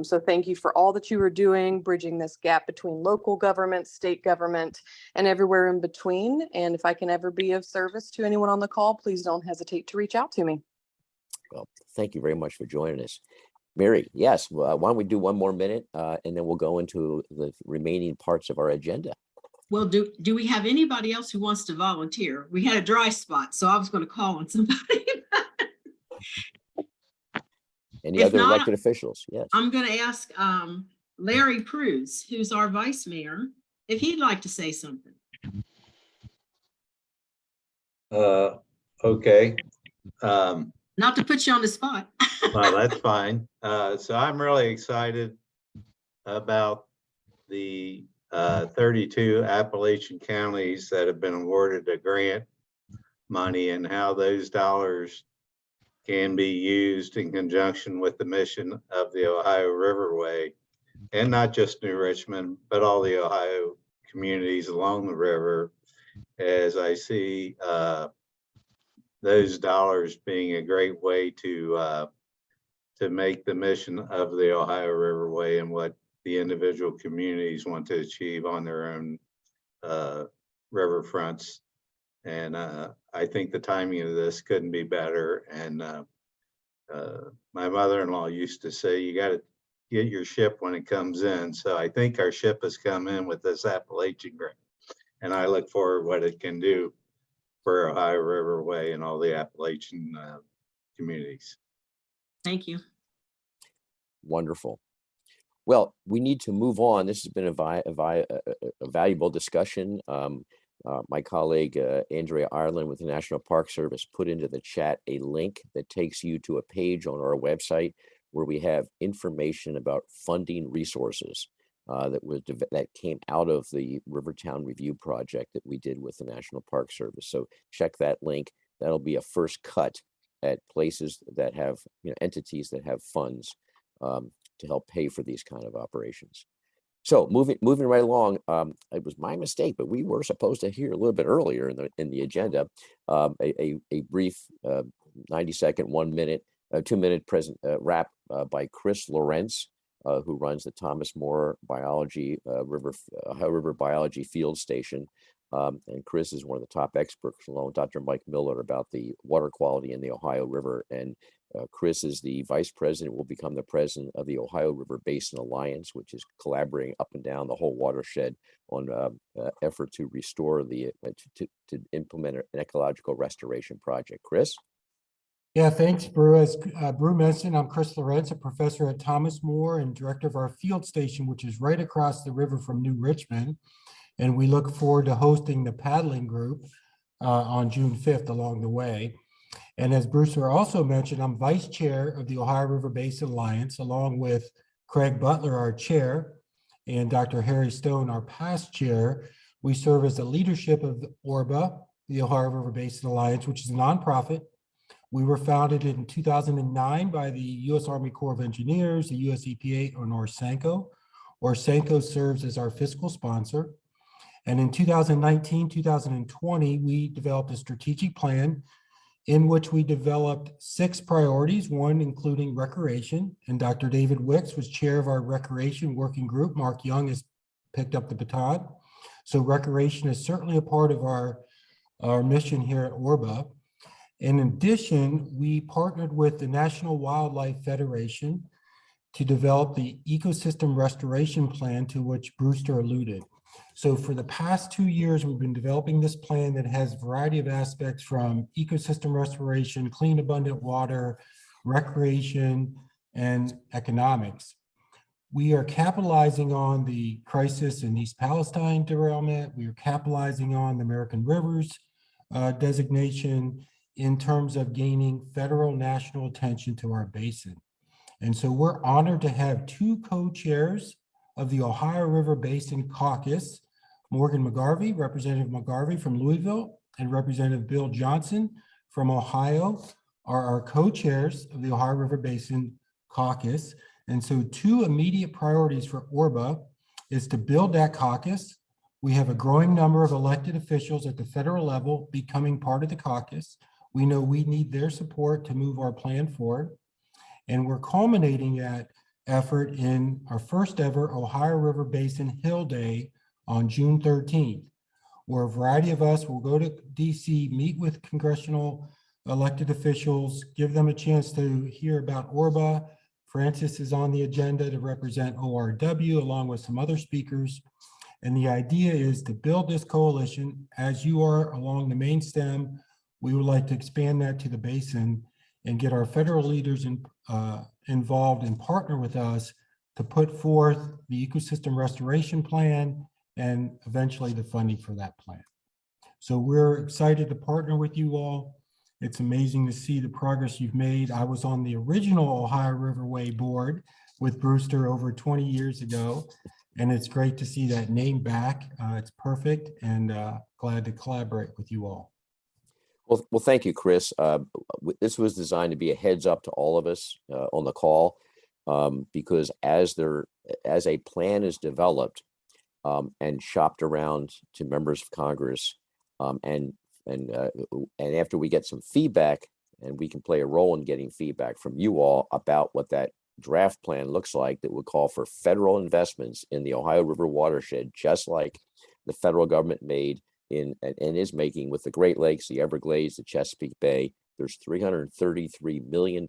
So thank you for all that you are doing, bridging this gap between local government, state government, and everywhere in between. And if I can ever be of service to anyone on the call, please don't hesitate to reach out to me. Well, thank you very much for joining us. Mary, yes, why don't we do one more minute and then we'll go into the remaining parts of our agenda. Well, do we have anybody else who wants to volunteer? We had a dry spot, so I was going to call on somebody. Any If other not, elected officials? Yes. I'm going to ask Larry Pruse, who's our vice mayor, if he'd like to say something. Okay. Not to put you on the spot. Well, that's fine. So I'm really excited about the 32 Appalachian counties that have been awarded a grant money and how those dollars can be used in conjunction with the mission of the Ohio Riverway, and not just New Richmond, but all the Ohio communities along the river, as I see those dollars being a great way to make the mission of the Ohio Riverway and what the individual communities want to achieve on their own riverfronts. And I think the timing of this couldn't be better. And my mother-in-law used to say, you got to get your ship when it comes in. So I think our ship has come in with this Appalachian grant. And I look forward what it can do for Ohio Riverway and all the Appalachian communities. Thank you. Wonderful. Well, we need to move on. This has been a valuable discussion. My colleague, Andrea Ireland with the National Park Service put into the chat a link that takes you to a page on our website where we have information about funding resources that came out of the Rivertown Review project that we did with the National Park Service. So check that link. That'll be a first cut at places that have, entities that have funds to help pay for these kind of operations. So moving right along, it was my mistake, but we were supposed to hear a little bit earlier in the agenda a brief 90-second, 1 minute, 2 minute present wrap by Chris Lorenz, who runs the Thomas More Ohio River Biology Field Station. And Chris is one of the top experts, along with Dr. Mike Miller, about the water quality in the Ohio River. And Chris is the vice president, will become the president of the Ohio River Basin Alliance, which is collaborating up and down the whole watershed on effort to restore to implement an ecological restoration project. Chris? Yeah, thanks, Brew. As Brew mentioned, I'm Chris Lorenz, a professor at Thomas More and director of our field station, which is right across the river from New Richmond. And we look forward to hosting the paddling group on June 5th along the way. And as Brewster also mentioned, I'm vice chair of the Ohio River Basin Alliance, along with Craig Butler, our chair, and Dr. Harry Stone, our past chair. We serve as the leadership of the ORBA, the Ohio River Basin Alliance, which is a nonprofit. We were founded in 2009 by the U.S. Army Corps of Engineers, the U.S. EPA, or Orsenco. Orsenco serves as our fiscal sponsor. And in 2019, 2020, we developed a strategic plan in which we developed 6 priorities, one including recreation. And Dr. David Wicks was chair of our recreation working group. Mark Young has picked up the baton. So recreation is certainly a part of our mission here at ORBA. In addition, we partnered with the National Wildlife Federation to develop the ecosystem restoration plan to which Brewster alluded. So for the past 2 years, we've been developing this plan that has a variety of aspects from ecosystem restoration, clean, abundant water, recreation, and economics. We are capitalizing on the crisis in East Palestine derailment. We are capitalizing on the American Rivers designation in terms of gaining federal national attention to our basin. And so we're honored to have 2 co-chairs of the Ohio River Basin Caucus, Morgan McGarvey, Representative McGarvey from Louisville, and Representative Bill Johnson from Ohio, are our co-chairs of the Ohio River Basin Caucus. And so 2 immediate priorities for ORBA is to build that caucus. We have a growing number of elected officials at the federal level becoming part of the caucus. We know we need their support to move our plan forward. And we're culminating that effort in our first ever Ohio River Basin Hill Day on June 13th, where a variety of us will go to DC, meet with congressional elected officials, give them a chance to hear about ORBA. Francis is on the agenda to represent ORW along with some other speakers. And the idea is to build this coalition as you are along the main stem. We would like to expand that to the basin and get our federal leaders involved and partner with us to put forth the ecosystem restoration plan and eventually the funding for that plan. So we're excited to partner with you all. It's amazing to see the progress you've made. I was on the original Ohio Riverway board with Brewster over 20 years ago, and it's great to see that name back. It's perfect, and glad to collaborate with you all. Well, thank you, Chris. This was designed to be a heads up to all of us on the call, because as a plan is developed and shopped around to members of Congress, and after we get some feedback, and we can play a role in getting feedback from you all about what that draft plan looks like, that would call for federal investments in the Ohio River watershed, just like the federal government made and is making with the Great Lakes, the Everglades, the Chesapeake Bay. There's $333 million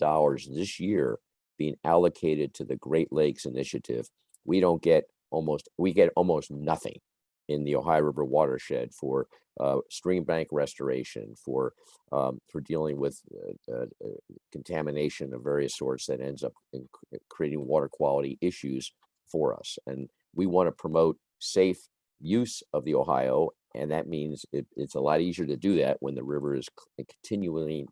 this year being allocated to the Great Lakes Initiative. We get almost nothing in the Ohio River watershed for stream bank restoration, for dealing with contamination of various sorts that ends up creating water quality issues for us. And we want to promote safe use of the Ohio, and that means it's a lot easier to do that when the river is continuing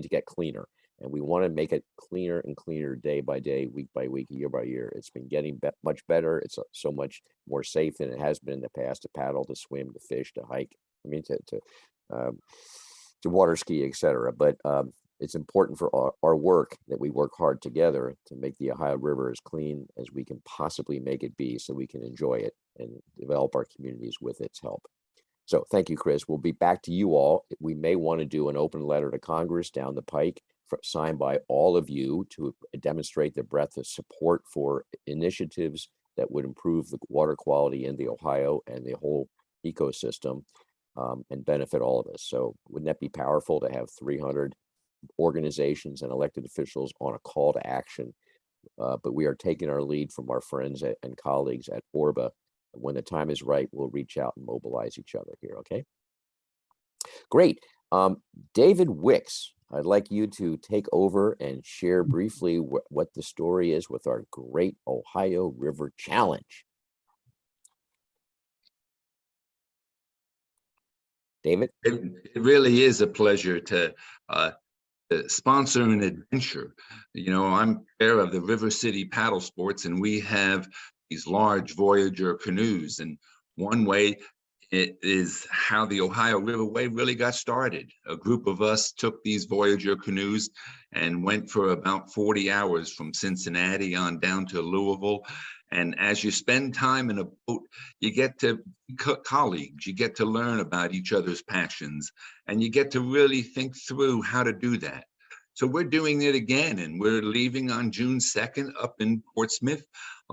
to get cleaner. And we want to make it cleaner and cleaner day by day, week by week, year by year. It's been getting much better. It's so much more safe than it has been in the past to paddle, to swim, to fish, to hike. I mean, to water ski, etc. But it's important for our work that we work hard together to make the Ohio River as clean as we can possibly make it be, so we can enjoy it and develop our communities with its help. So thank you, Chris. We'll be back to you all. We may want to do an open letter to Congress down the pike, signed by all of you, to demonstrate the breadth of support for initiatives that would improve the water quality in the Ohio and the whole ecosystem, and benefit all of us. So wouldn't that be powerful to have 300 organizations and elected officials on a call to action? But we are taking our lead from our friends and colleagues at ORBA. When the time is right, we'll reach out and mobilize each other here, okay? Great. David Wicks, I'd like you to take over and share briefly what the story is with our Great Ohio River Challenge. David? It really is a pleasure to sponsor an adventure. You know, I'm chair of the River City Paddle Sports, and we have these large Voyager canoes. And one way it is how the Ohio Riverway really got started. A group of us took these Voyager canoes and went for about 40 hours from Cincinnati on down to Louisville. And as you spend time in a boat, you get to colleagues, you get to learn about each other's passions, and you get to really think through how to do that. So we're doing it again, and we're leaving on June 2nd up in Portsmouth.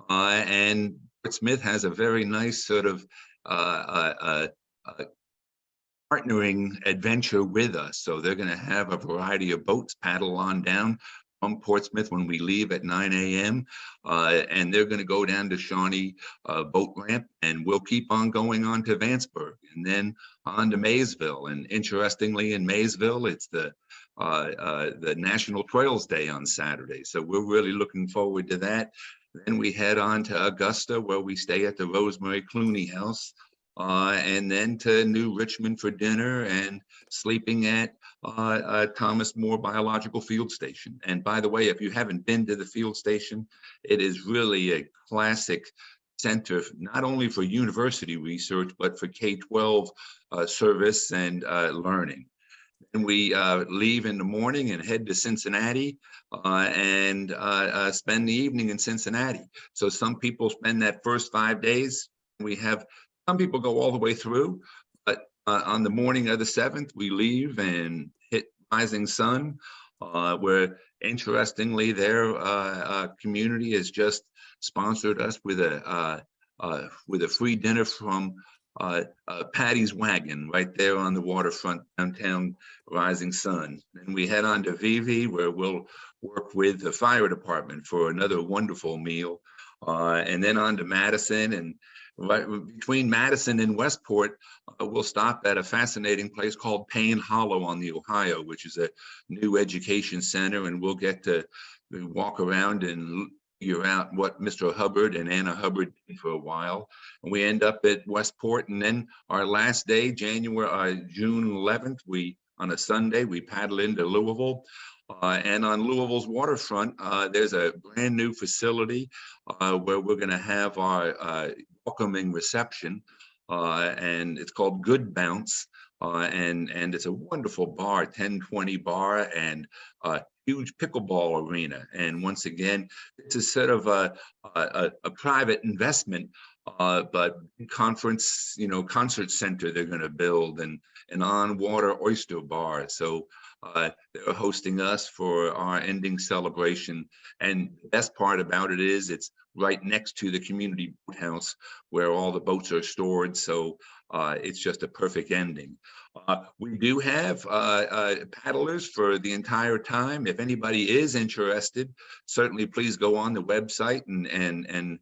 And Portsmouth has a very nice sort of partnering adventure with us. So they're going to have a variety of boats paddle on down from Portsmouth when we leave at 9 a.m. And they're going to go down to Shawnee Boat Ramp, and we'll keep on going on to Vanceburg and then on to Maysville. And interestingly, in Maysville, it's the National Trails Day on Saturday. So we're really looking forward to that. Then we head on to Augusta, where we stay at the Rosemary Clooney House, and then to New Richmond for dinner and sleeping at Thomas More Biological Field Station. And by the way, if you haven't been to the field station, it is really a classic center, not only for university research, but for K-12 service and learning. and we leave in the morning and head to Cincinnati and spend the evening in Cincinnati. So some people spend that first 5 days. We have some people go all the way through, but on the morning of the 7th, we leave and hit Rising Sun, where interestingly, their community has just sponsored us with a free dinner from Patty's Wagon right there on the waterfront downtown Rising Sun. And we head on to Vivi, where we'll work with the fire department for another wonderful meal. And then on to Madison, and right between Madison and Westport, we'll stop at a fascinating place called Payne Hollow on the Ohio, which is a new education center, and we'll get to walk around and figure out what Mr. Hubbard and Anna Hubbard did for a while. And we end up at Westport, and then our last day, June 11th, on a Sunday, we paddle into Louisville. And on Louisville's waterfront, there's a brand new facility where we're going to have our welcoming reception, and it's called Good Bounce, and it's a wonderful bar, 1020 bar, and a huge pickleball arena. And once again, it's a sort of a private investment, but conference, concert center they're going to build, and an on-water oyster bar. So they're hosting us for our ending celebration. And the best part about it is it's right next to the community boathouse where all the boats are stored. So it's just a perfect ending. We do have paddlers for the entire time. If anybody is interested, certainly please go on the website and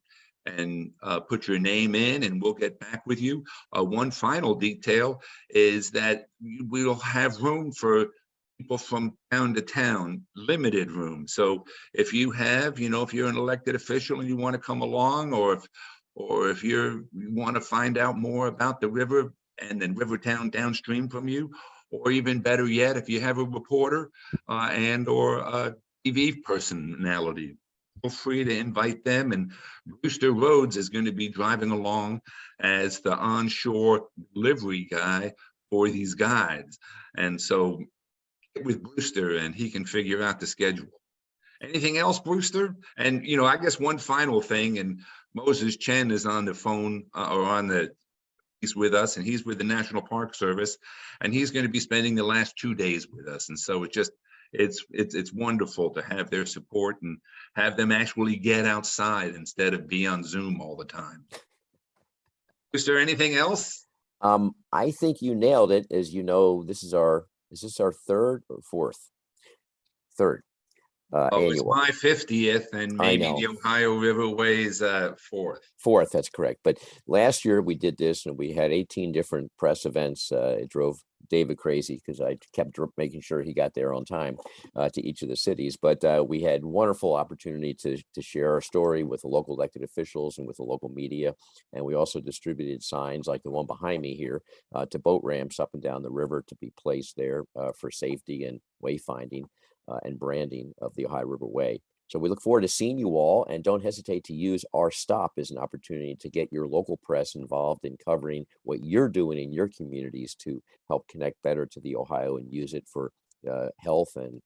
put your name in, and we'll get back with you. One final detail is that we'll have room for people from town to town, limited room. So if you have, if you're an elected official and you want to come along, or if you want to find out more about the river and then Rivertown downstream from you, or even better yet, if you have a reporter and or a TV personality, feel free to invite them. And Brewster Rhodes is going to be driving along as the onshore delivery guy for these guides. And so get with Brewster and he can figure out the schedule. Anything else, Brewster? And, I guess one final thing, and Moses Chen is on the phone he's with us, and he's with the National Park Service, and he's going to be spending the last 2 days with us. And so it's wonderful to have their support and have them actually get outside instead of be on Zoom all the time. Is there anything else? I think you nailed it. As you know, is this our third or fourth? Third. It's Annual. my 50th, and maybe the Ohio Riverway's fourth. Fourth, that's correct. But last year we did this, and we had 18 different press events. It drove David crazy because I kept making sure he got there on time to each of the cities. But we had wonderful opportunity to share our story with the local elected officials and with the local media. And we also distributed signs like the one behind me here to boat ramps up and down the river to be placed there for safety and wayfinding and branding of the Ohio Riverway. So we look forward to seeing you all, and don't hesitate to use our stop as an opportunity to get your local press involved in covering what you're doing in your communities to help connect better to the Ohio and use it for health and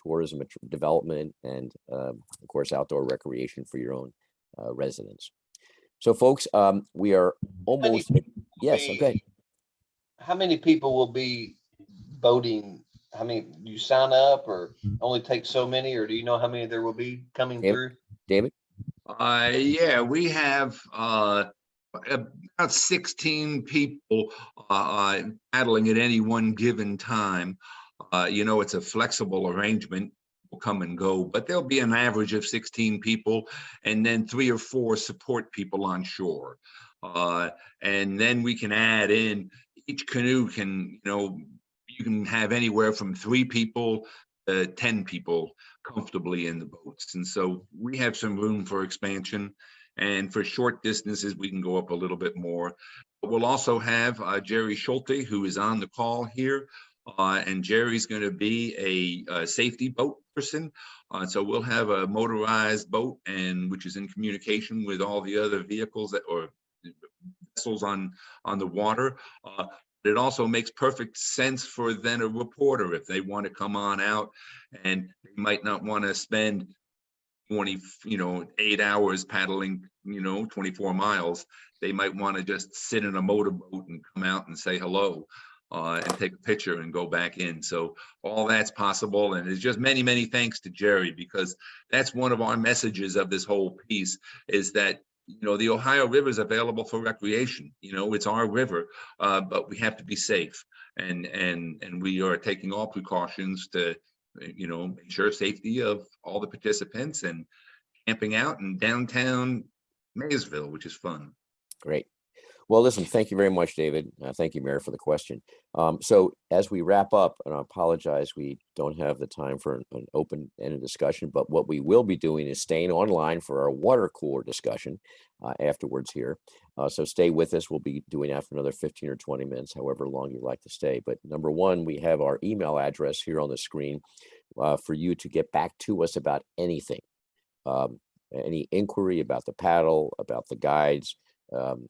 tourism development and of course outdoor recreation for your own residents. So folks, we are almost, yes, okay. How many people will be voting? I mean, you sign up, or only take so many, or do you know how many there will be coming through? David? Yeah, we have about 16 people paddling at any one given time. It's a flexible arrangement. Will come and go, but there'll be an average of 16 people, and then 3 or 4 support people on shore. And then we can add in, each canoe can, you can have anywhere from 3 people to 10 people comfortably in the boats. And so we have some room for expansion, and for short distances, we can go up a little bit more. But we'll also have Jerry Schulte, who is on the call here. And Jerry's going to be a safety boat person. So we'll have a motorized boat, which is in communication with all the other vehicles or vessels on the water. It also makes perfect sense for then a reporter, if they want to come on out, and they might not want to spend 8 hours paddling, 24 miles. They might want to just sit in a motorboat and come out and say hello, and take a picture and go back in. So all that's possible. And it's just many, many thanks to Jerry, because that's one of our messages of this whole piece, is that the Ohio River is available for recreation. It's our river, but we have to be safe, and we are taking all precautions to ensure safety of all the participants, and camping out in downtown Maysville, which is fun. Great. Well, listen, thank you very much, David. Thank you, Mayor, for the question. So as we wrap up, and I apologize, we don't have the time for an open-ended discussion, but what we will be doing is staying online for our water cooler discussion afterwards here. So stay with us. We'll be doing that for another 15 or 20 minutes, however long you'd like to stay. But number one, we have our email address here on the screen for you to get back to us about anything. Any inquiry about the paddle, about the guides,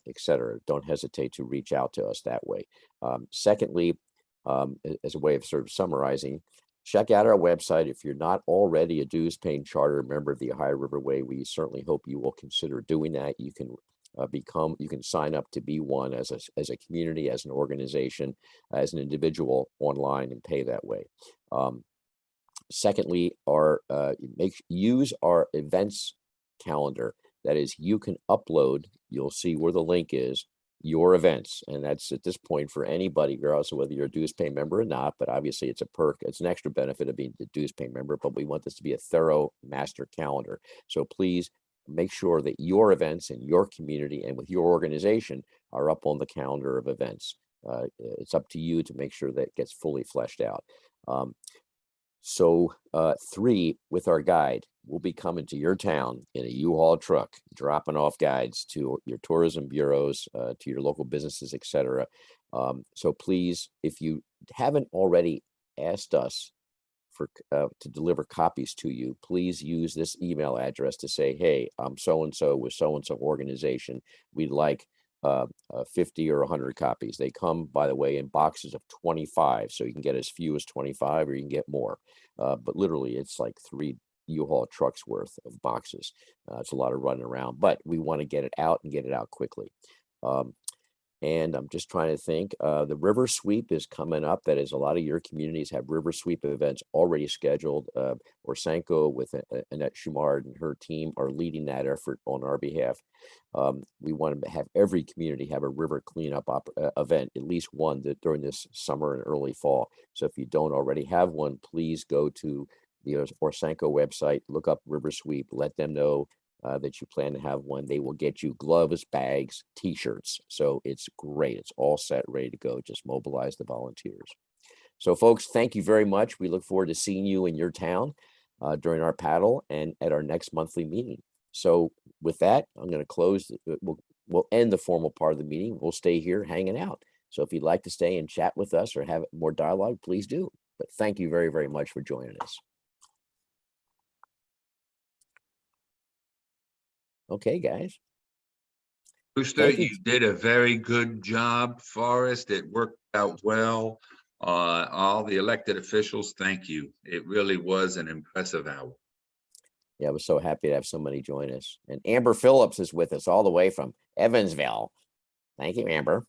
etc. Don't hesitate to reach out to us that way. Secondly, as a way of sort of summarizing, check out our website. If you're not already a dues-paying charter member of the Ohio Riverway, we certainly hope you will consider doing that. You can you can sign up to be one as a community, as an organization, as an individual online, and pay that way. Secondly, use our events calendar. That is, you can upload, you'll see where the link is, your events. And that's at this point for anybody, regardless of whether you're a dues pay member or not, but obviously it's a perk, it's an extra benefit of being a dues pay member, but we want this to be a thorough master calendar. So please make sure that your events in your community and with your organization are up on the calendar of events. It's up to you to make sure that it gets fully fleshed out. So 3, with our guide, we'll be coming to your town in a U-Haul truck, dropping off guides to your tourism bureaus, to your local businesses, etc. So please, if you haven't already asked us to deliver copies to you, please use this email address to say, hey, I'm so-and-so with so-and-so organization. We'd like 50 or 100 copies. They come, by the way, in boxes of 25. So you can get as few as 25 or you can get more. But literally, it's like 3 U-Haul trucks worth of boxes. It's a lot of running around, but we want to get it out and get it out quickly. And I'm just trying to think, the river sweep is coming up. That is, a lot of your communities have river sweep events already scheduled. Orsanco with Annette Schumard and her team are leading that effort on our behalf. We want to have every community have a river cleanup event, at least one during this summer and early fall. So if you don't already have one, please go to the Orsanco website, look up river sweep, let them know that you plan to have one. They will get you gloves, bags, t-shirts. So it's great. It's all set, ready to go. Just mobilize the volunteers. So folks, thank you very much. We look forward to seeing you in your town during our paddle and at our next monthly meeting. So with that, I'm going to close. We'll end the formal part of the meeting. We'll stay here hanging out. So if you'd like to stay and chat with us or have more dialogue, please do. But thank you very, very much for joining us. Okay, guys. Brewster, you did a very good job, Forrest. It worked out well. All the elected officials, thank you. It really was an impressive hour. Yeah, I was so happy to have somebody join us. And Amber Phillips is with us all the way from Evansville. Thank you, Amber.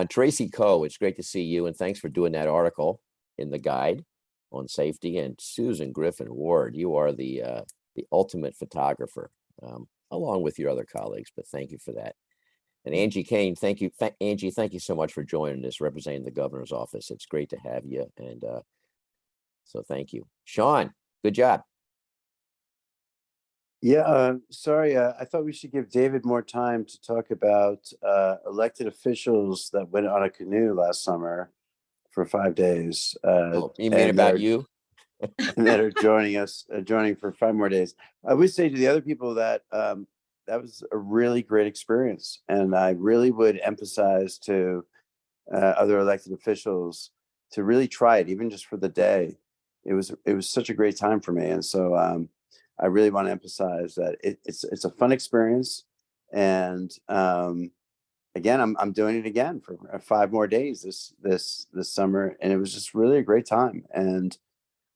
Tracy Coe, it's great to see you. And thanks for doing that article in the guide on safety. And Susan Griffin Ward, you are the ultimate photographer, along with your other colleagues, but thank you for that. And Angie Kane, thank you. Angie, thank you so much for joining us, representing the governor's office. It's great to have you. And so thank you. Sean, good job. Yeah, sorry, I thought we should give David more time to talk about elected officials that went on a canoe last summer for 5 days. You mean about you? And that are joining for 5 more days. I would say to the other people that that was a really great experience, and I really would emphasize to other elected officials to really try it, even just for the day. It was such a great time for me, and so I really want to emphasize that it's a fun experience, and again, I'm doing it again for 5 more days this summer, and it was just really a great time. And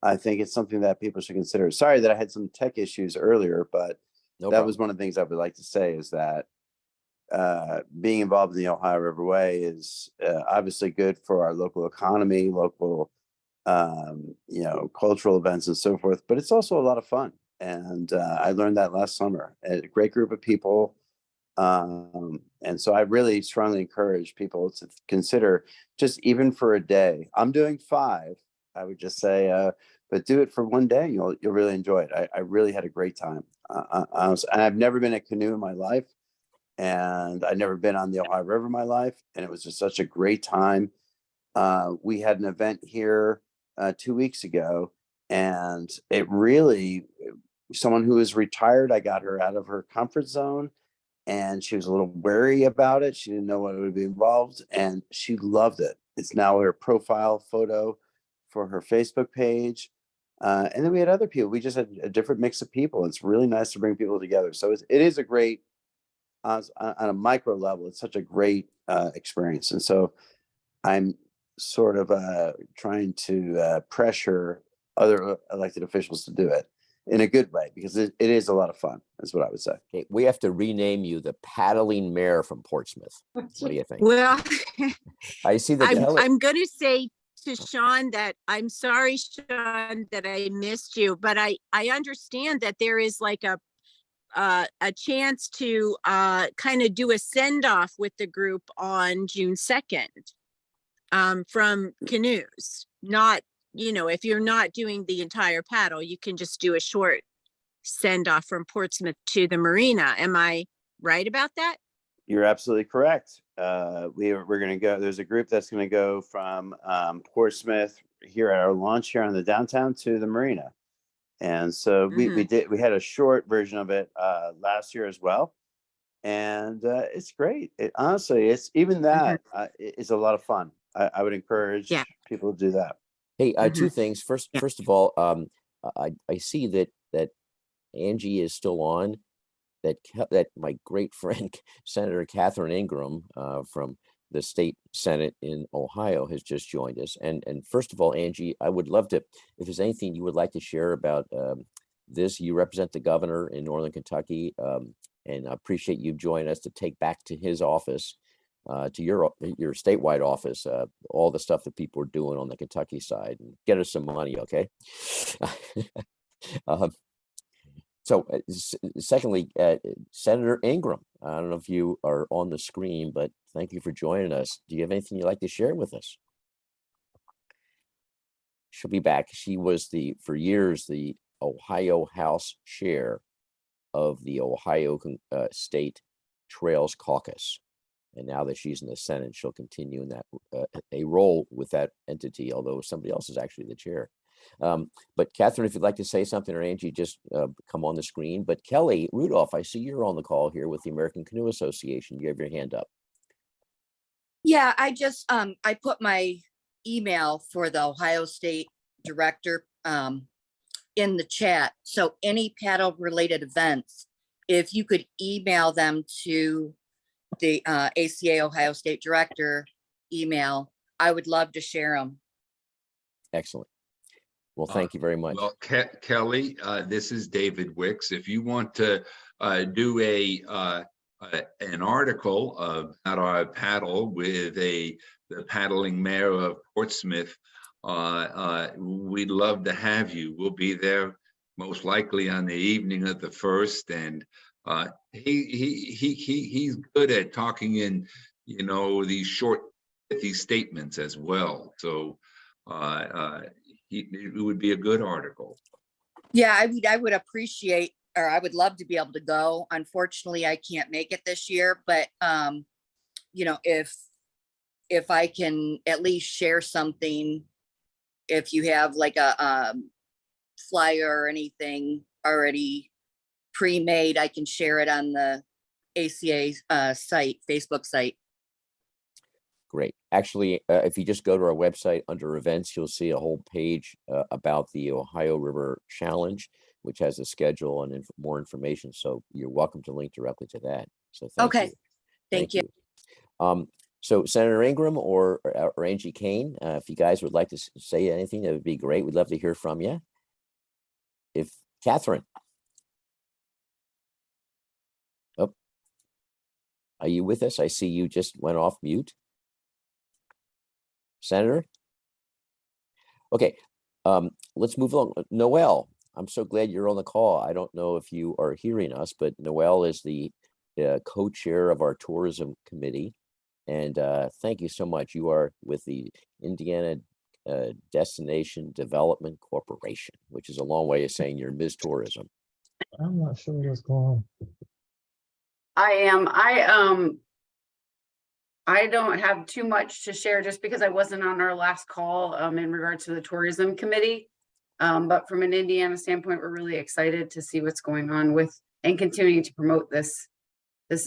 I think it's something that people should consider. Sorry that I had some tech issues earlier, but No that problem. was one of the things I would like to say is that being involved in the Ohio Riverway is obviously good for our local economy, local, cultural events and so forth, but it's also a lot of fun. And I learned that last summer. A great group of people. And so I really strongly encourage people to consider, just even for a day. I'm doing 5, I would just say, but do it for one day. You'll really enjoy it. I really had a great time. And I've never been a canoe in my life, and I've never been on the Ohio River in my life, and it was just such a great time. We had an event here 2 weeks ago, and it really, someone who is retired, I got her out of her comfort zone, and she was a little wary about it. She didn't know what would be involved, and she loved it. It's now her profile photo for her Facebook page. And then we had other people. We just had a different mix of people. It's really nice to bring people together. So it is a great, on a micro level, it's such a great experience. And so I'm sort of trying to pressure other elected officials to do it in a good way, because it is a lot of fun, is what I would say. Okay, we have to rename you the paddling mayor from Portsmouth. What do you think? Well, I see that I'm going to say to Sean that I'm sorry, Sean, that I missed you, but I understand that there is like a chance to kind of do a send off with the group on June 2nd from canoes. Not, if you're not doing the entire paddle, you can just do a short send off from Portsmouth to the marina. Am I right about that? You're absolutely correct. We're going to go. There's a group that's going to go from Portsmouth here at our launch here on the downtown to the marina, and so we had a short version of it last year as well, and it's great. Honestly, it's even that is a lot of fun. I would encourage people to do that. Hey, 2 things. First of all, I see that Angie is still on. That my great friend Senator Catherine Ingram from the state Senate in Ohio has just joined us. And first of all, Angie, I would love to, if there's anything you would like to share about this. You represent the governor in Northern Kentucky, and I appreciate you joining us to take back to his office, to your statewide office, all the stuff that people are doing on the Kentucky side, and get us some money, okay? So secondly, Senator Ingram, I don't know if you are on the screen, but thank you for joining us. Do you have anything you'd like to share with us? She'll be back. She was for years, the Ohio House Chair of the Ohio State Trails Caucus. And now that she's in the Senate, she'll continue in that a role with that entity, although somebody else is actually the chair. But Catherine, if you'd like to say something, or Angie, just come on the screen. But Kelly Rudolph, I see you're on the call here with the American Canoe Association. You have your hand up. Yeah, I just I put my email for the Ohio State Director in the chat. So any paddle related events, if you could email them to the ACA Ohio State Director email, I would love to share them. Excellent. Well, thank you very much. Well, Kelly, this is David Wicks. If you want to do an article about our paddle with the paddling mayor of Portsmouth, we'd love to have you. We'll be there most likely on the evening of the 1st, and he's good at talking in these short statements as well. So it would be a good article. Yeah, I would appreciate, or I would love to be able to go. Unfortunately, I can't make it this year, but if I can at least share something, if you have like a flyer or anything already pre-made, I can share it on the ACA site, Facebook site. Great. Actually, if you just go to our website under events, you'll see a whole page about the Ohio River Challenge, which has a schedule and more information. So you're welcome to link directly to that. So thank you. Thank you. So Senator Ingram or Angie Kane, if you guys would like to say anything, that would be great. We'd love to hear from you. If Catherine. Oh, are you with us? I see you just went off mute. Senator? Okay, let's move along. Noel, I'm so glad you're on the call. I don't know if you are hearing us, but Noel is the co-chair of our tourism committee. And thank you so much. You are with the Indiana Destination Development Corporation, which is a long way of saying you're Ms. Tourism. I'm not sure what's going on. I am. I don't have too much to share just because I wasn't on our last call in regards to the tourism committee. But from an Indiana standpoint, we're really excited to see what's going on with and continuing to promote this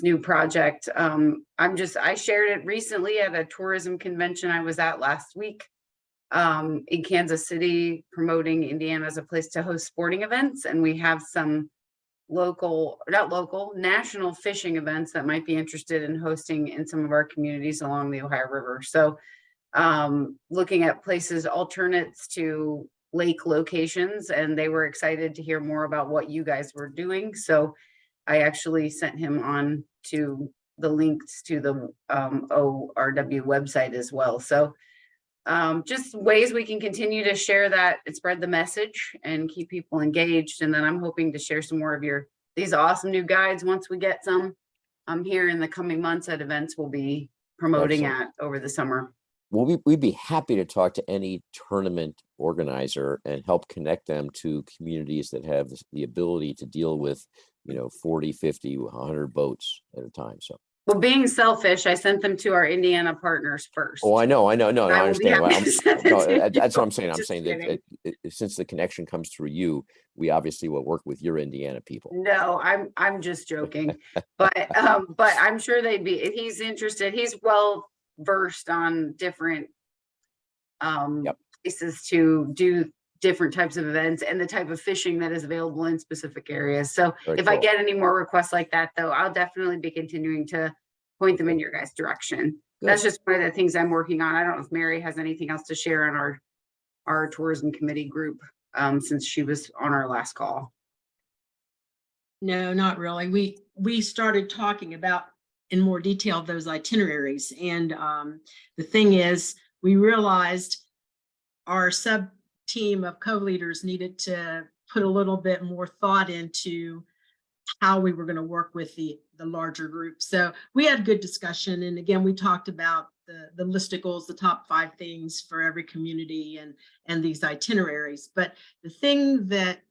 new project. I shared it recently at a tourism convention I was at last week in Kansas City, promoting Indiana as a place to host sporting events. And we have some national fishing events that might be interested in hosting in some of our communities along the Ohio River. So looking at places, alternates to lake locations, and they were excited to hear more about what you guys were doing. So I actually sent him on to the links to the ORW website as well. So just ways we can continue to share that and spread the message and keep people engaged. And then I'm hoping to share some more of these awesome new guides once we get some. Here in the coming months at events we'll be promoting Excellent. over the summer. Well, we'd be happy to talk to any tournament organizer and help connect them to communities that have the ability to deal with, 40, 50, 100 boats at a time. So. Well, being selfish, I sent them to our Indiana partners first. Oh, I know. No, I I will be understand. happy I'm- to send it no, to that's you. what I'm saying. I'm Just saying kidding. that since the connection comes through you, we obviously will work with your Indiana people. No, I'm just joking, but I'm sure he's interested. He's well versed on different places to do different types of events and the type of fishing that is available in specific areas. So Very if I cool. get any more requests like that, though, I'll definitely be continuing to point them in your guys' direction. That's just one of the things I'm working on. I don't know if Mary has anything else to share on our tourism committee group since she was on our last call. No, not really. We started talking about in more detail those itineraries. And the thing is, we realized our sub team of co-leaders needed to put a little bit more thought into how we were going to work with the larger group. So we had good discussion. And again, we talked about the listicles, the top 5 things for every community and these itineraries. But the thing that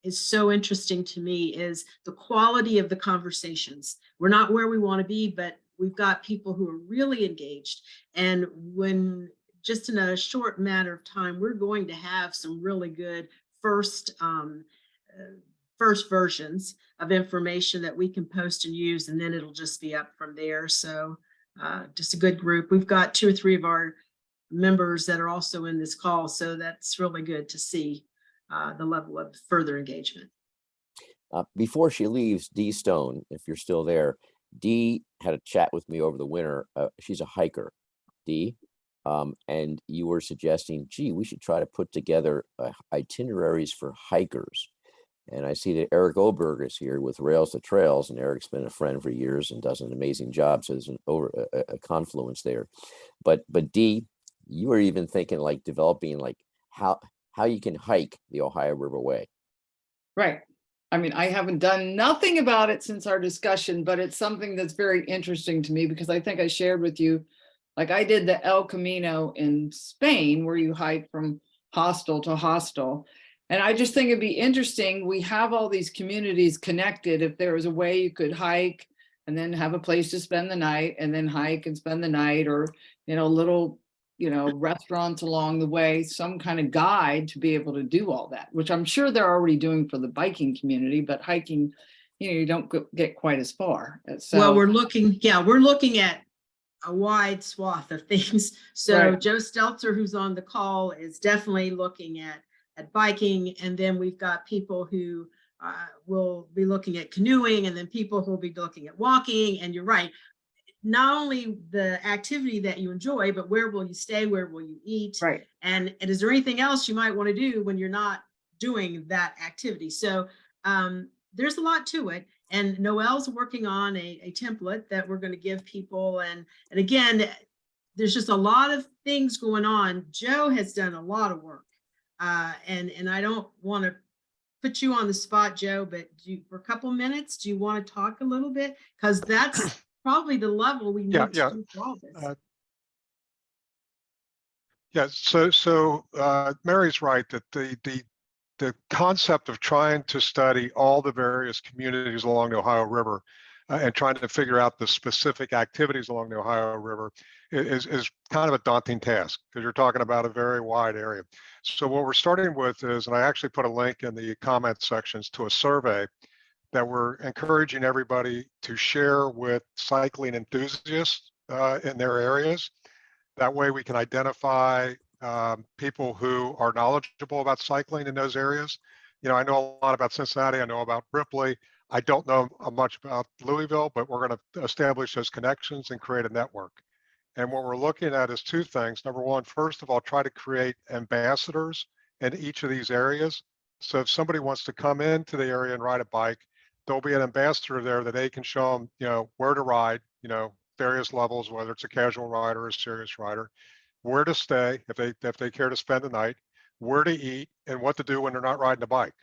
is so interesting to me is the quality of the conversations. We're not where we want to be, but we've got people who are really engaged. And when just in a short matter of time, we're going to have some really good first versions of information that we can post and use, and then it'll just be up from there. So just a good group. We've got 2 or 3 of our members that are also in this call. So that's really good to see the level of further engagement. Before she leaves, Dee Stone, if you're still there, Dee had a chat with me over the winter. She's a hiker, Dee. And you were suggesting, gee, we should try to put together itineraries for hikers. And I see that Eric Oberg is here with Rails to Trails, and Eric's been a friend for years and does an amazing job. So there's a confluence there. But Dee, you were even thinking like developing like how you can hike the Ohio River Way. Right. I mean, I haven't done nothing about it since our discussion, but it's something that's very interesting to me because I think I shared with you, like I did the El Camino in Spain where you hike from hostel to hostel. And I just think it'd be interesting. We have all these communities connected. If there was a way you could hike and then have a place to spend the night and then hike and spend the night, or, little, restaurants along the way, some kind of guide to be able to do all that, which I'm sure they're already doing for the biking community, but hiking, you don't get quite as far. So, Well, we're looking at a wide swath of things. So Right. Joe Stelzer, who's on the call, is definitely looking at biking. And then we've got people who will be looking at canoeing, and then people who will be looking at walking. And you're right, not only the activity that you enjoy, but where will you stay? Where will you eat? Right. And is there anything else you might want to do when you're not doing that activity? So there's a lot to it. And Noelle's working on a template that we're going to give people. And again, there's just a lot of things going on. Joe has done a lot of work. And I don't want to put you on the spot, Joe, but for a couple minutes, do you want to talk a little bit? Because that's probably the level we need to do for all this. So Mary's right that the concept of trying to study all the various communities along the Ohio River and trying to figure out the specific activities along the Ohio River is kind of a daunting task because you're talking about a very wide area. So what we're starting with is, and I actually put a link in the comment sections to a survey that we're encouraging everybody to share with cycling enthusiasts in their areas. That way we can identify people who are knowledgeable about cycling in those areas. You know, I know a lot about Cincinnati, I know about Ripley. I don't know much about Louisville, but we're going to establish those connections and create a network. And what we're looking at is two things. Number one, first of all, try to create ambassadors in each of these areas. So if somebody wants to come into the area and ride a bike, there'll be an ambassador there that they can show them, you know, where to ride, you know, various levels, whether it's a casual rider or a serious rider, where to stay if they care to spend the night, where to eat, and what to do when they're not riding a bike.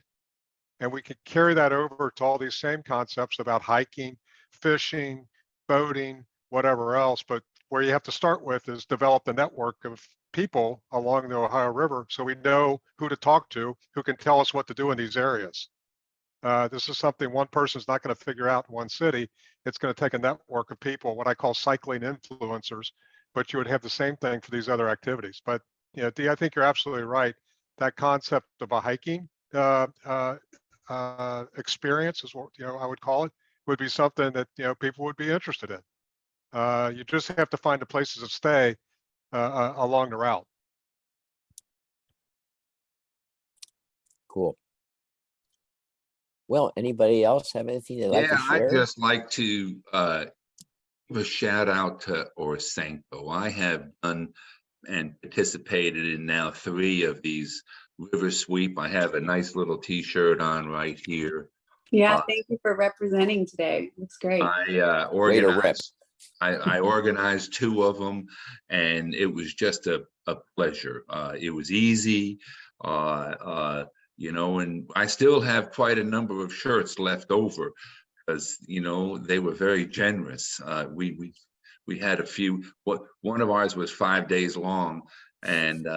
And we could carry that over to all these same concepts about hiking, fishing, boating, whatever else. But where you have to start with is develop the network of people along the Ohio River so we know who to talk to, who can tell us what to do in these areas. This is something one person's not going to figure out in one city. It's going to take a network of people, what I call cycling influencers, but you would have the same thing for these other activities. But, you know, Dee, I think you're absolutely right. That concept of a hiking experience is what, you know, I would call it, would be something that, you know, people would be interested in. You just have to find the places to stay along the route. Cool. Well, anybody else have anything they'd like to share? I'd just like to give a shout out to Orsenco. I have done and participated in now 3 of these river sweep. I have a nice little t-shirt on right here. Yeah, thank you for representing today. Looks great. I organized 2 of them, and it was just a pleasure. It was easy, you know, and I still have quite a number of shirts left over because, you know, they were very generous. We had a few. One of ours was 5 days long, and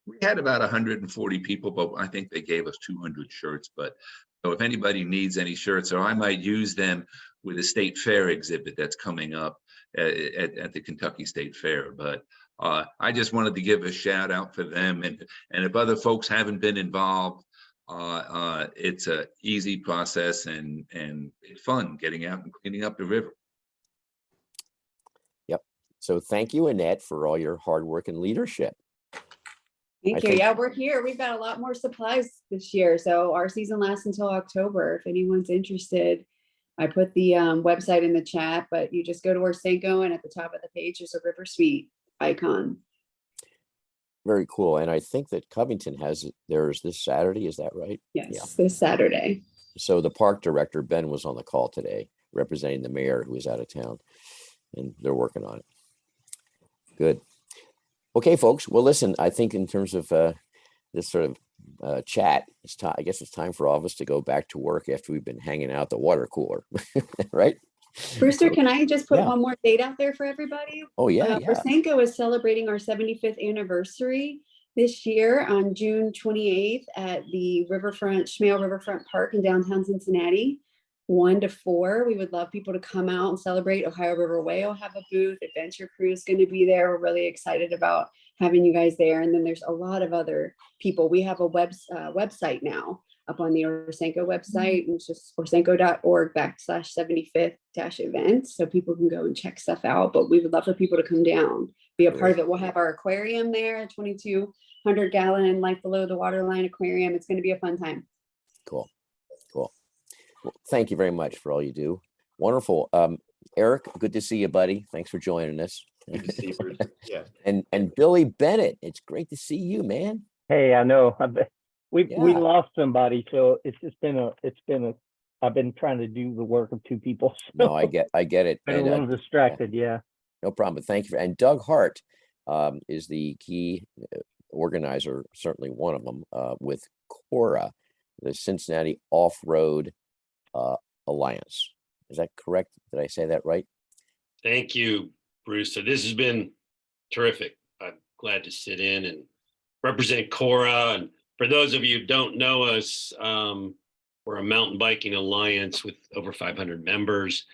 we had about 140 people, but I think they gave us 200 shirts. But so if anybody needs any shirts, or I might use them with a state fair exhibit that's coming up at the Kentucky State Fair. But I just wanted to give a shout out for them. And if other folks haven't been involved, it's a easy process and it's fun getting out and cleaning up the river. Yep. So thank you, Annette, for all your hard work and leadership. Thank you. Yeah, we're here. We've got a lot more supplies this year. So our season lasts until October. If anyone's interested, I put the website in the chat, but you just go to Orsenco and at the top of the page, there's a River Suite icon. Very cool. And I think that Covington has theirs this Saturday. Is that right? Yes, this Saturday. So the park director, Ben, was on the call today representing the mayor who was out of town, and they're working on it. Good. Okay, folks. Well, listen, I think in terms of this sort of chat, it's time. I guess it's time for all of us to go back to work after we've been hanging out at the water cooler, right? Brewster, can I just put one more date out there for everybody? Oh, yeah. Orsenco is celebrating our 75th anniversary this year on June 28th at the Riverfront, Schmale Riverfront Park in downtown Cincinnati, 1 to 4. We would love people to come out and celebrate. Ohio River Way will have a booth. Adventure Crew is going to be there. We're really excited about having you guys there. And then there's a lot of other people. We have a website now up on the Orsenco website, and it's just orsenco.org/75th-events. So people can go and check stuff out, but we would love for people to come down, be a part of it. We'll have our aquarium there, a 2,200 gallon life below the waterline aquarium. It's going to be a fun time. Cool. Cool. Well, thank you very much for all you do. Wonderful. Eric, good to see you, buddy. Thanks for joining us. Good to see you, Bruce. Yeah. And Billy Bennett, it's great to see you, man. Hey, I know. We Yeah. lost somebody, so I've been trying to do the work of two people. No, so I get it. been a And, little distracted. Yeah. no problem. But thank you. And Doug Hart is the key organizer, certainly one of them, with CORA, the Cincinnati Off-Road Alliance. Is that correct? Did I say that right? Thank you, Bruce. So this has been terrific. I'm glad to sit in and represent CORA. And for those of you who don't know us, we're a mountain biking alliance with over 500 members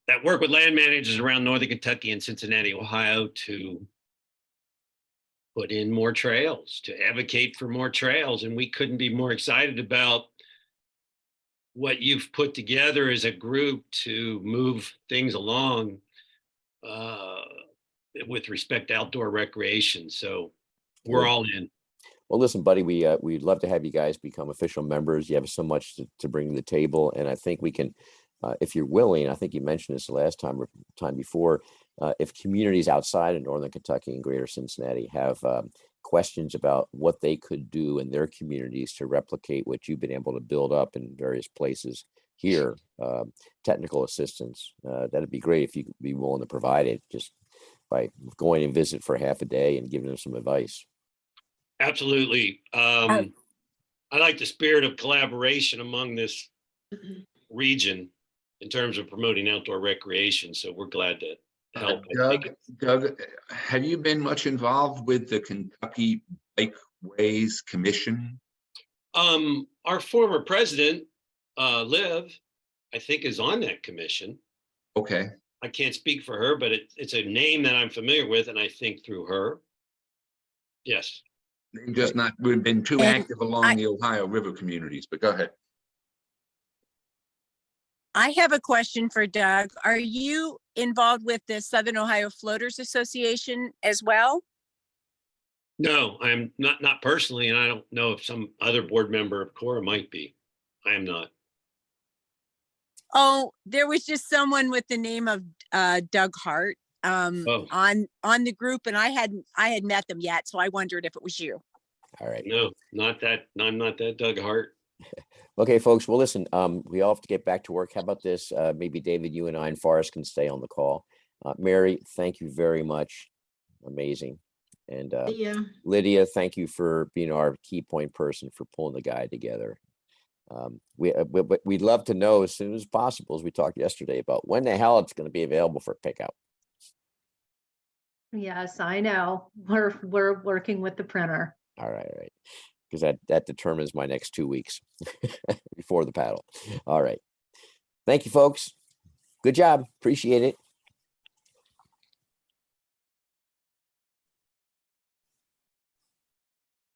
that work with land managers around Northern Kentucky and Cincinnati, Ohio to put in more trails, to advocate for more trails. And we couldn't be more excited about what you've put together as a group to move things along with respect to outdoor recreation. So we're all in. Well, listen, buddy, we'd love to have you guys become official members. You have so much to bring to the table, and I think we can, if you're willing. I think you mentioned this the last time before. If communities outside of Northern Kentucky and Greater Cincinnati have questions about what they could do in their communities to replicate what you've been able to build up in various places here, technical assistance, that'd be great if you could be willing to provide it just by going and visit for half a day and giving them some advice. Absolutely. I like the spirit of collaboration among this region in terms of promoting outdoor recreation. So we're glad to help. Doug, have you been much involved with the Kentucky Bikeways Commission? Our former president, Liv, I think is on that commission. Okay. I can't speak for her, but it's a name that I'm familiar with, and I think through her. Yes. They've just not been too active along the Ohio River communities, but go ahead. I have a question for Doug. Are you involved with the Southern Ohio Floaters Association as well? No, I'm not personally, and I don't know if some other board member of CORA might be. I am not. Oh, there was just someone with the name of Doug Hart on the group, and I had met them yet, so I wondered if it was you. All right. No, not that. I'm not that Doug Hart. Okay, folks. Well, listen, we all have to get back to work. How about this? Maybe David, you and I and Forrest can stay on the call. Mary, thank you very much. Amazing. And Lydia, thank you for being our key point person for pulling the guide together. We'd love to know as soon as possible, as we talked yesterday, about when the hell it's going to be available for pickup. Yes, I know. We're working with the printer. All right. Because that determines my next 2 weeks before the paddle. All right. Thank you, folks. Good job. Appreciate it.